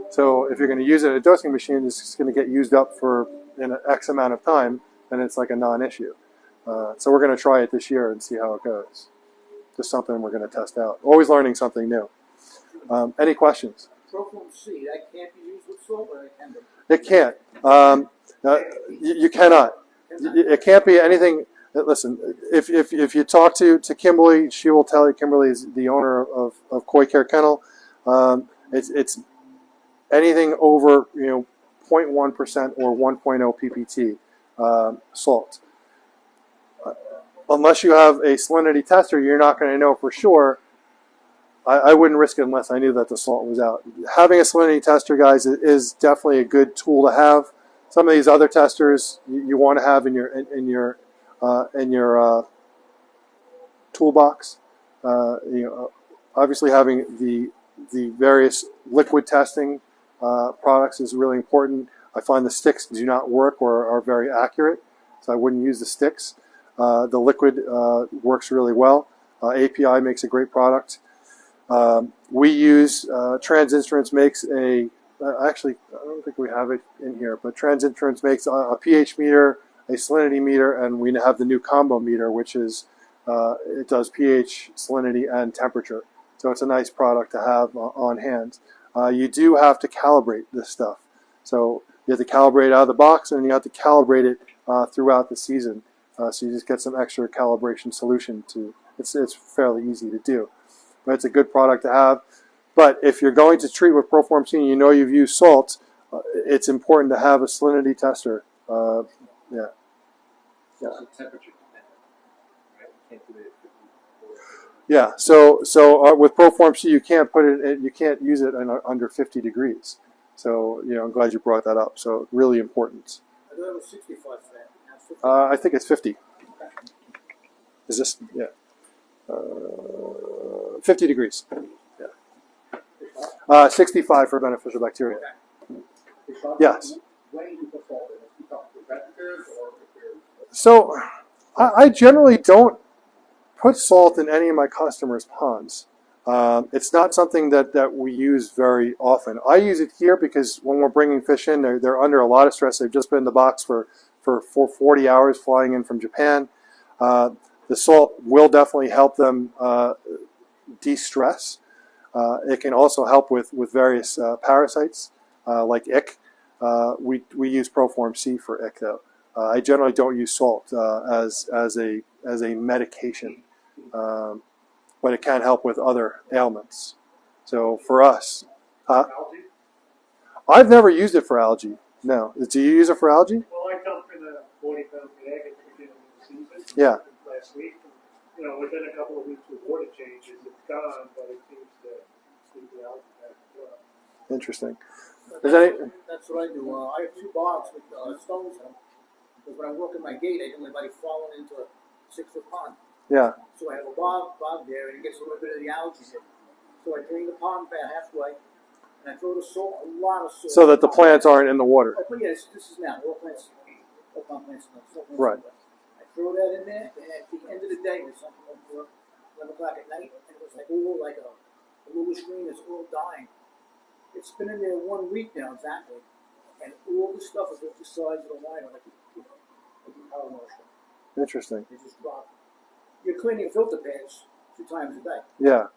So if you're going to use it in a dosing machine, it's just going to get used up in an X amount of time, and it's like a non-issue. So we're going to try it this year and see how it goes. Just something we're going to test out. Always learning something new. Any questions? Proform C, that can't be used with salt, or it can be? It can't. You cannot. It can't be anything. Listen, if you talk to Kimberly, she will tell you. Kimberly is the owner of Koi Care Kennel. It's anything over 0.1% or 1.0 ppt salt. Unless you have a salinity tester, you're not going to know for sure. I wouldn't risk it unless I knew that the salt was out. Having a salinity tester, guys, is definitely a good tool to have. Some of these other testers you want to have in your toolbox. Obviously having the various liquid testing products is really important. I find the sticks do not work or are very accurate, so I wouldn't use the sticks. The liquid works really well. API makes a great product. We use Trans Instruments makes actually, I don't think we have it in here, but Trans Instruments makes a pH meter, a salinity meter, and we have the new combo meter, which is it does pH, salinity, and temperature. So it's a nice product to have on hand. You do have to calibrate this stuff. So you have to calibrate out of the box, and you have to calibrate it throughout the season. So you just get some extra calibration solution to. It's fairly easy to do, but it's a good product to have. But if you're going to treat with Proform C and you know you've used salt, it's important to have a salinity tester. Yeah. Yeah. So with Proform C, you can't put it. You can't use it under 50 degrees. So I'm glad you brought that up. So really important. I thought it was 65 for that. Now it's 50. I think it's 50. Is this? Yeah. 50 degrees. Yeah. 65 for beneficial bacteria. Yes. So I generally don't put salt in any of my customers' ponds. It's not something that we use very often. I use it here because when we're bringing fish in, they're under a lot of stress. They've just been in the box for 40 hours flying in from Japan. The salt will definitely help them de-stress. It can also help with various parasites like ick. We use Proform C for ick though. I generally don't use salt as a medication, but it can help with other ailments. So for us, I've never used it for algae. No, do you use it for algae? Well, I dumped in a 40-pound bag at the beginning of the season. Yeah. Last week. Within a couple of weeks with water changes, it's gone, but it seems to keep the algae back as well. Interesting. That's what I do. I have 2 bogs with stones in them. Because when I walk in my gate, I don't want anybody falling into a 6-foot pond. Yeah. So I have a bog there, and it gets a little bit of the algae in. So I drain the pond about halfway, and I throw the salt, a lot of salt. So that the plants aren't in the water. Oh, but yes, this is now. All plants, Right. I throw that in there, and at the end of the day, there's something like 11 o'clock at night, and it was like a little screen is all dying. It's been in there 1 week now, exactly. And all the stuff is at the sides of the line, like a power washer. Interesting. They just drop. You're cleaning filter pads 2 times a day. Yeah.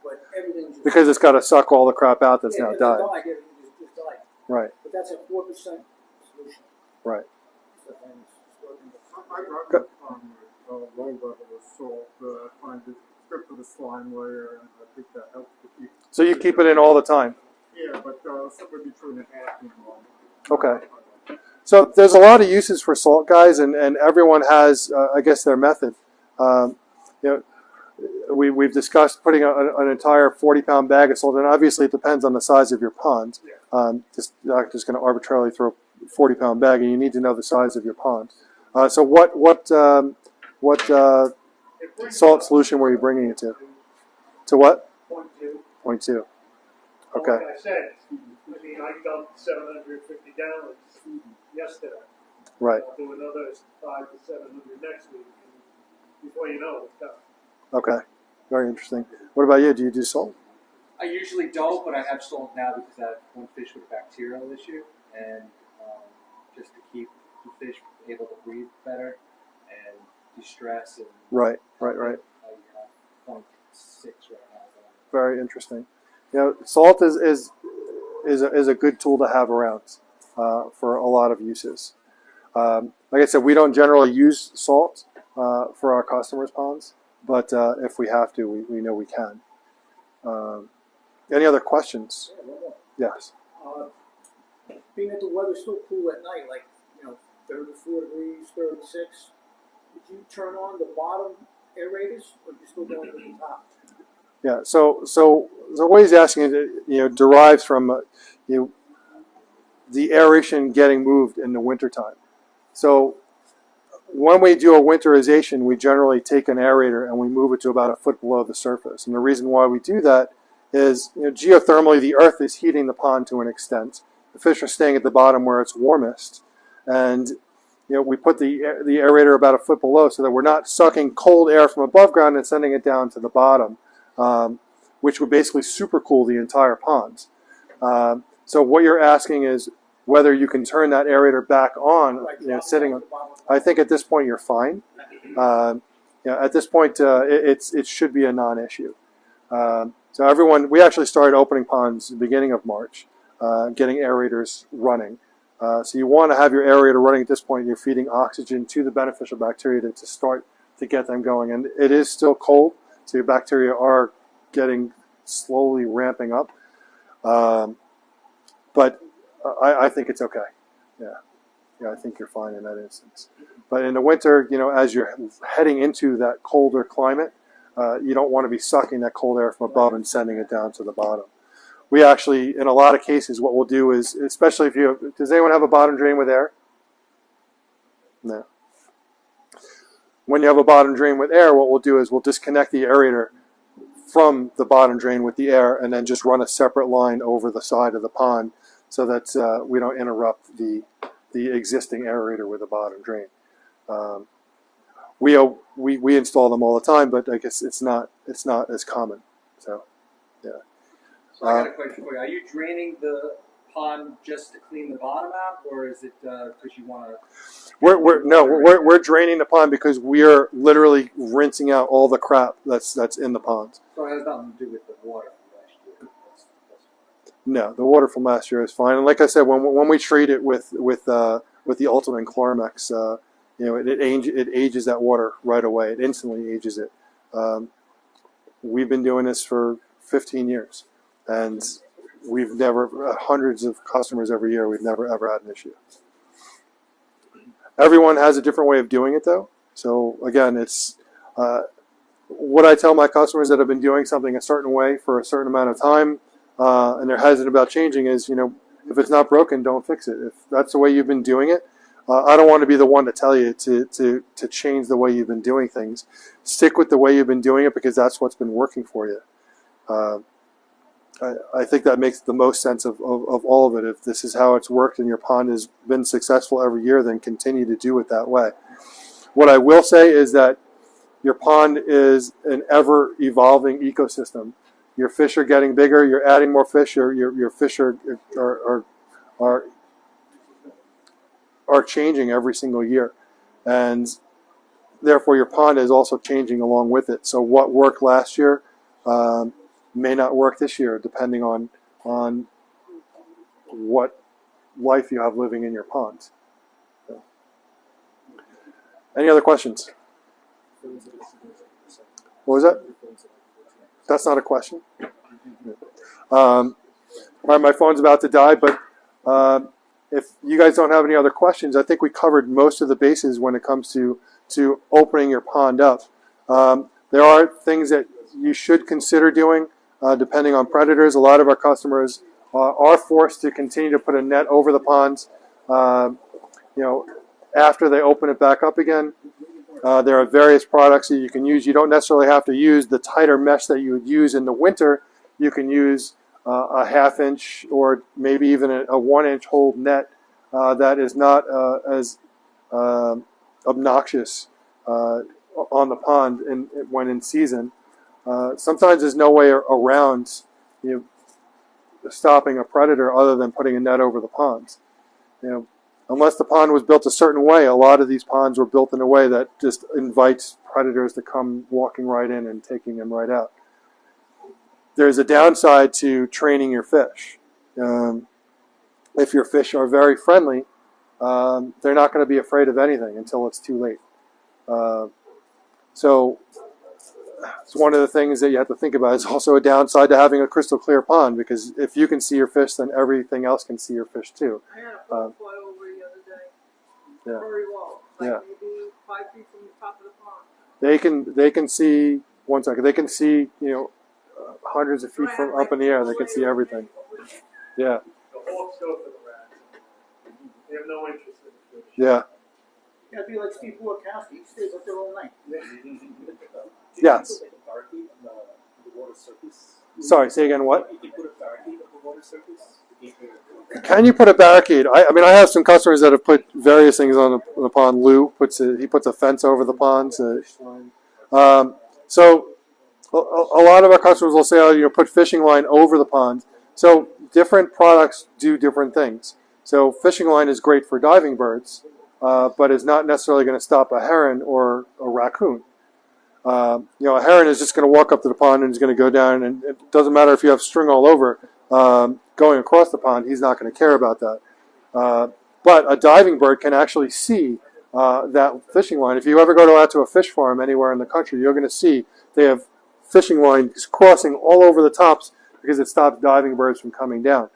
But everything just... Because it's got to suck all the crap out that's now died. Everything just died. Right. But that's a 4% solution. Right. So, and it's working. I brought low level of salt. I find it stripped of the slime layer, and I think that helps to keep. So you keep it in all the time. Yeah, but somewhere between an half and 1. Okay. So there's a lot of uses for salt, guys, and everyone has, I guess, their method. We've discussed putting an entire 40-pound bag of salt, and obviously it depends on the size of your pond. Not just going to arbitrarily throw a 40-pound bag, and you need to know the size of your pond. So what salt solution were you bringing it to? To what? 0.2. 0.2. Okay. Like I said, I dumped 750 gallons yesterday. Right. I'll do another 500 to 700 next week. And before you know it, it's done. Okay. Very interesting. What about you? Do you do salt? I usually don't, but I have salt now because I have one fish with a bacterial issue, and just to keep the fish able to breathe better and de-stress. And Right. I have 0.6 right now. Very interesting. Salt is a good tool to have around for a lot of uses. Like I said, we don't generally use salt for our customers' ponds, but if we have to, we know we can. Any other questions? Yeah, one more. Yes. Being that the weather's still cool at night, like, 34 degrees, 36, would you turn on the bottom aerators, or you still going with the top? Yeah. So the way he's asking it, derives from the aeration getting moved in the wintertime. So when we do a winterization, we generally take an aerator and we move it to about a foot below the surface. And the reason why we do that is, geothermally, the earth is heating the pond to an extent. The fish are staying at the bottom where it's warmest. And, we put the aerator about a foot below so that we're not sucking cold air from above ground and sending it down to the bottom, which would basically supercool the entire pond. So what you're asking is whether you can turn that aerator back on, sitting on. I think at this point you're fine. At this point, it should be a non-issue. So we actually started opening ponds at the beginning of March, getting aerators running. So you want to have your aerator running at this point. You're feeding oxygen to the beneficial bacteria to start to get them going. And it is still cold, so your bacteria are getting slowly ramping up. But I think it's okay. Yeah, I think you're fine in that instance. But in the winter, as you're heading into that colder climate, you don't want to be sucking that cold air from above and sending it down to the bottom. We actually, in a lot of cases, what we'll do is, especially does anyone have a bottom drain with air? No. When you have a bottom drain with air, what we'll do is we'll disconnect the aerator from the bottom drain with the air and then just run a separate line over the side of the pond so that we don't interrupt the existing aerator with a bottom drain. We install them all the time, but I guess it's not as common. So, yeah. So I got a question for you. Are you draining the pond just to clean the bottom out, or is it because you want to? We're draining the pond because we're literally rinsing out all the crap that's in the pond. So it has nothing to do with the water from last year. No, the water from last year is fine. And like I said, when we treat it with the Ultimate Chloromex, it ages that water right away. It instantly ages it. We've been doing this for 15 years, and we've never hundreds of customers every year. We've never ever had an issue. Everyone has a different way of doing it, though. So again, it's what I tell my customers that have been doing something a certain way for a certain amount of time, and they're hesitant about changing is, if it's not broken, don't fix it. If that's the way you've been doing it, I don't want to be the one to tell you to change the way you've been doing things. Stick with the way you've been doing it because that's what's been working for you. I think that makes the most sense of all of it. If this is how it's worked and your pond has been successful every year, then continue to do it that way. What I will say is that your pond is an ever-evolving ecosystem. Your fish are getting bigger. You're adding more fish. Your fish are changing every single year, and therefore your pond is also changing along with it. So what worked last year may not work this year, depending on what life you have living in your pond. So. Any other questions? What was that? That's not a question. All right, my phone's about to die, but if you guys don't have any other questions, I think we covered most of the bases when it comes to opening your pond up. There are things that you should consider doing depending on predators. A lot of our customers are forced to continue to put a net over the ponds, after they open it back up again. There are various products that you can use. You don't necessarily have to use the tighter mesh that you would use in the winter. You can use a half-inch or maybe even a 1-inch hold net that is not as obnoxious on the pond when in season. Sometimes there's no way around stopping a predator other than putting a net over the ponds. Unless the pond was built a certain way, a lot of these ponds were built in a way that just invites predators to come walking right in and taking them right out. There's a downside to training your fish. If your fish are very friendly, they're not going to be afraid of anything until it's too late. So it's one of the things that you have to think about. It's also a downside to having a crystal clear pond, because if you can see your fish, then everything else can see your fish too. I had a pond fly over the other day. Yeah. Very low. Yeah. Maybe 5 feet from the top of the pond. They can see, one second, they can see, hundreds of feet from up in the air. They can see everything. Yeah. The hawks go for the rats. They have no interest in the fish. Yeah. Yeah, it'd be like Steve Borkowski. He stays up there all night. Yes. Put like a barricade on the water surface. Sorry, say again, what? You can put a barricade on the water surface to keep it. Can you put a barricade? I mean, I have some customers that have put various things on the pond. Lou puts a fence over the ponds. So a lot of our customers will say, oh, put fishing line over the pond. So different products do different things. So fishing line is great for diving birds, but is not necessarily going to stop a heron or a raccoon. A heron is just going to walk up to the pond and is going to go down, and it doesn't matter if you have string all over going across the pond. He's not going to care about that. But a diving bird can actually see that fishing line. If you ever go out to a fish farm anywhere in the country, you're going to see they have fishing lines crossing all over the tops because it stops diving birds from coming down.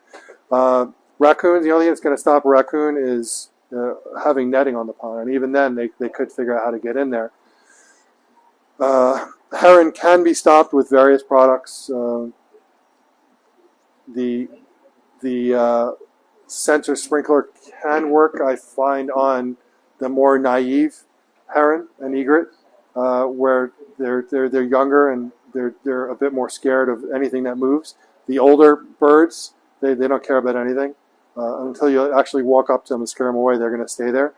Raccoons, the only thing that's going to stop a raccoon is having netting on the pond, and even then they could figure out how to get in there. Heron can be stopped with various products. The sensor sprinkler can work, I find, on the more naive heron and egret, where they're younger and they're a bit more scared of anything that moves. The older birds, they don't care about anything until you actually walk up to them and scare them away. They're going to stay there.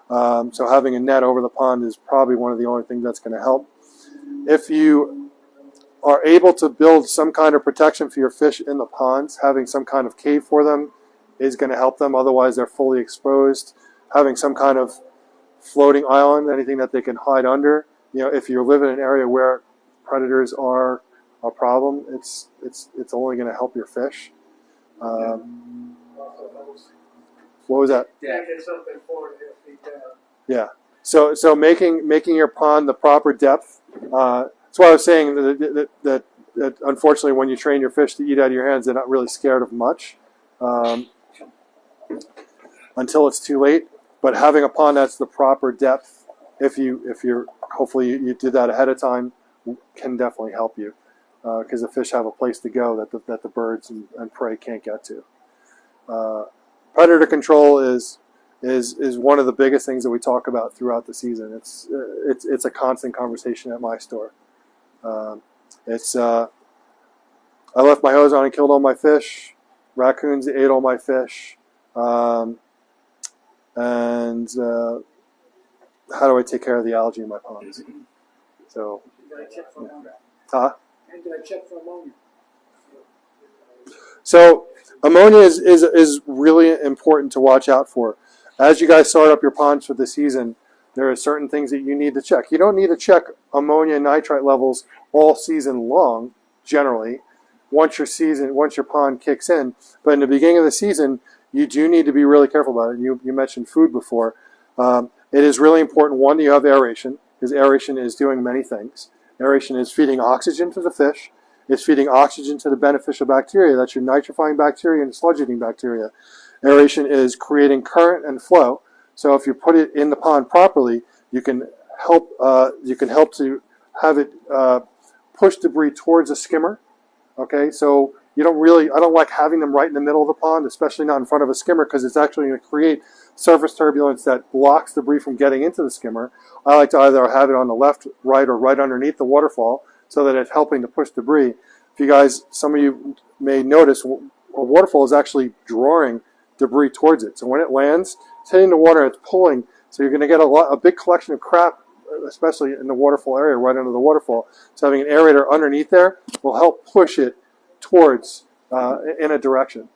So having a net over the pond is probably one of the only things that's going to help. If you are able to build some kind of protection for your fish in the ponds, having some kind of cave for them is going to help them. Otherwise, they're fully exposed. Having some kind of floating island, anything that they can hide under. If you live in an area where predators are a problem, it's only going to help your fish. What was that? Yeah, get something 4.5 feet down. Yeah. So making your pond the proper depth. That's why I was saying that unfortunately, when you train your fish to eat out of your hands, they're not really scared of much until it's too late. But having a pond that's the proper depth, if you're hopefully you did that ahead of time, can definitely help you because the fish have a place to go that the birds and prey can't get to. Predator control is one of the biggest things that we talk about throughout the season. It's a constant conversation at my store. I left my hose on and killed all my fish. Raccoons ate all my fish. And how do I take care of the algae in my ponds? So, Did I check for ammonia? And did I check for ammonia? So ammonia is really important to watch out for. As you guys start up your ponds for the season, there are certain things that you need to check. You don't need to check ammonia and nitrite levels all season long, generally, once your pond kicks in. But in the beginning of the season, you do need to be really careful about it. You mentioned food before. It is really important, one, that you have aeration, because aeration is doing many things. Aeration is feeding oxygen to the fish. It's feeding oxygen to the beneficial bacteria. That's your nitrifying bacteria and sludge-eating bacteria. Aeration is creating current and flow. So if you put it in the pond properly, you can help to have it push debris towards a skimmer. Okay, so I don't like having them right in the middle of the pond, especially not in front of a skimmer, because it's actually going to create surface turbulence that blocks debris from getting into the skimmer. I like to either have it on the left, right, or right underneath the waterfall so that it's helping to push debris. If you guys, some of you may notice, a waterfall is actually drawing debris towards it. So when it lands, it's hitting the water, it's pulling. So you're going to get a big collection of crap, especially in the waterfall area, right under the waterfall. So having an aerator underneath there will help push it towards in a direction.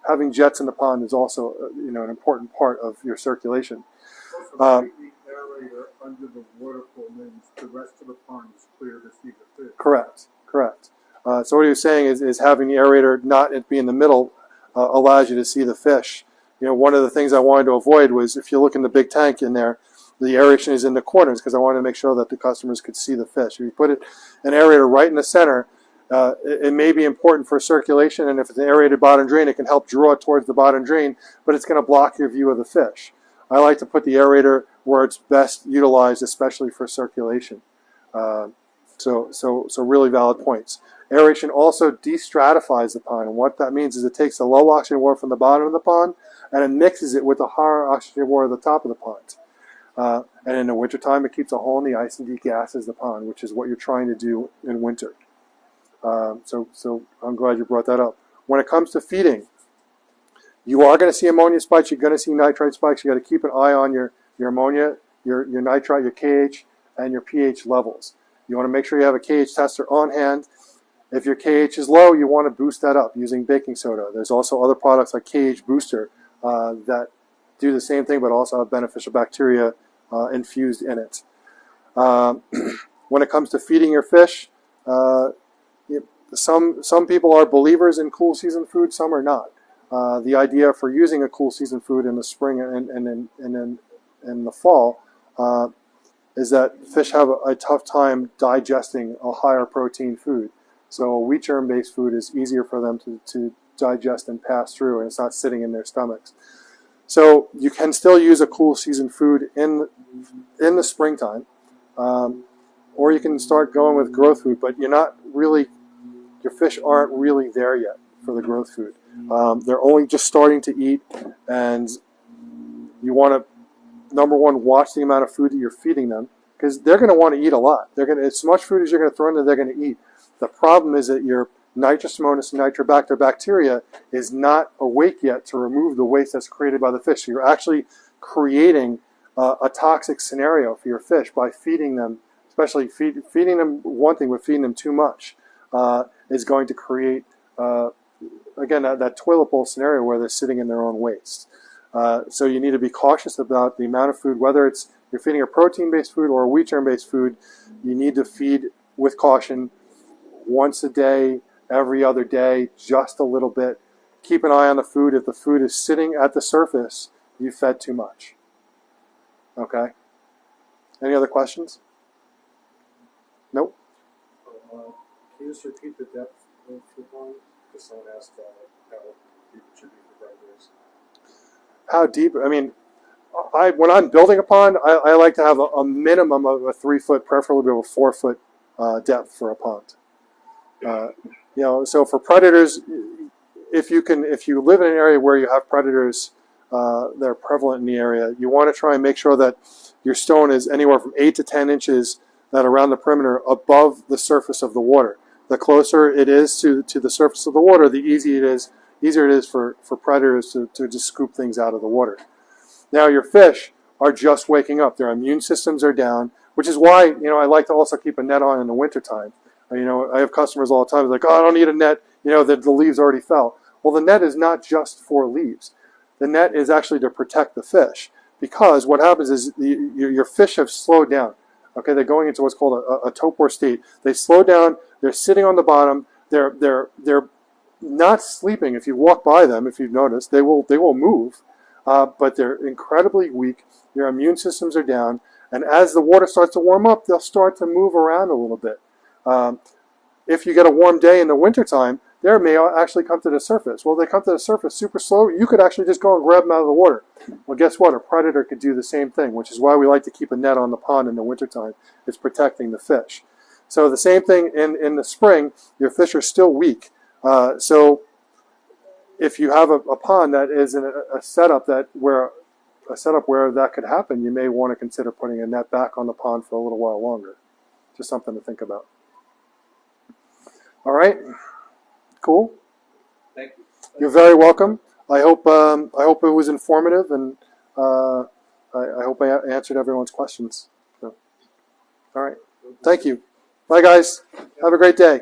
Having jets in the pond is also an important part of your circulation. Also, the aerator under the waterfall means the rest of the pond is clear to see the fish. Correct. So what he was saying is having the aerator not be in the middle allows you to see the fish. one of the things I wanted to avoid was, if you look in the big tank in there, the aeration is in the corners because I wanted to make sure that the customers could see the fish. If you put an aerator right in the center, it may be important for circulation, and if it's an aerated bottom drain, it can help draw it towards the bottom drain, but it's going to block your view of the fish. I like to put the aerator where it's best utilized, especially for circulation. So really valid points. Aeration also destratifies the pond, and what that means is it takes the low oxygen water from the bottom of the pond and it mixes it with the higher oxygen water at the top of the pond. And in the wintertime, it keeps a hole in the ice and degasses the pond, which is what you're trying to do in winter. So I'm glad you brought that up. When it comes to feeding, you are going to see ammonia spikes. You're going to see nitrite spikes. You got to keep an eye on your ammonia, your nitrite, your KH, and your pH levels. You want to make sure you have a KH tester on hand. If your KH is low, you want to boost that up using baking soda. There's also other products like KH Booster that do the same thing, but also have beneficial bacteria infused in it. When it comes to feeding your fish, some people are believers in cool season food, some are not. The idea for using a cool season food in the spring and in the fall is that fish have a tough time digesting a higher protein food. So a wheat germ based food is easier for them to digest and pass through, and it's not sitting in their stomachs. So you can still use a cool season food in the springtime, or you can start going with growth food, but your fish aren't really there yet for the growth food. They're only just starting to eat, and you want to, number one, watch the amount of food that you're feeding them, because they're going to want to eat a lot. As much food as you're going to throw in there, they're going to eat. The problem is that your Nitrosomonas and Nitrobacter bacteria is not awake yet to remove the waste that's created by the fish. So you're actually creating a toxic scenario for your fish by feeding them, especially feeding them one thing, but feeding them too much is going to create, again, that toilet bowl scenario where they're sitting in their own waste. So you need to be cautious about the amount of food, whether it's you're feeding a protein-based food or a wheat germ-based food. You need to feed with caution, once a day, every other day, just a little bit. Keep an eye on the food. If the food is sitting at the surface, you fed too much. Okay? Any other questions? Nope. Can you just repeat the depth of the pond? Because someone asked how deep it should be for predators. How deep? I mean, when I'm building a pond, I like to have a minimum of a 3 foot, preferably a 4 foot depth for a pond. So for predators, if you live in an area where you have predators that are prevalent in the area, you want to try and make sure that your stone is anywhere from 8 to 10 inches that around the perimeter above the surface of the water. The closer it is to the surface of the water, the easier it is for predators to just scoop things out of the water. Now your fish are just waking up. Their immune systems are down, which is why I like to also keep a net on in the wintertime. I have customers all the time like, oh, I don't need a net, the leaves already fell. Well, the net is not just for leaves. The net is actually to protect the fish, because what happens is your fish have slowed down. Okay, they're going into what's called a torpor state. They slow down. They're sitting on the bottom. They're not sleeping. If you walk by them, if you've noticed, they will move, but they're incredibly weak. Their immune systems are down, and as the water starts to warm up, they'll start to move around a little bit. If you get a warm day in the wintertime, they may actually come to the surface. Well, they come to the surface super slow. You could actually just go and grab them out of the water. Well, guess what? A predator could do the same thing, which is why we like to keep a net on the pond in the wintertime. It's protecting the fish. So the same thing in the spring, your fish are still weak. So if you have a pond that is in a setup where that could happen, you may want to consider putting a net back on the pond for a little while longer. Just something to think about. All right. Cool. Thank you. You're very welcome. I hope it was informative, and I hope I answered everyone's questions. So, all right. Thank you. Bye, guys. Have a great day.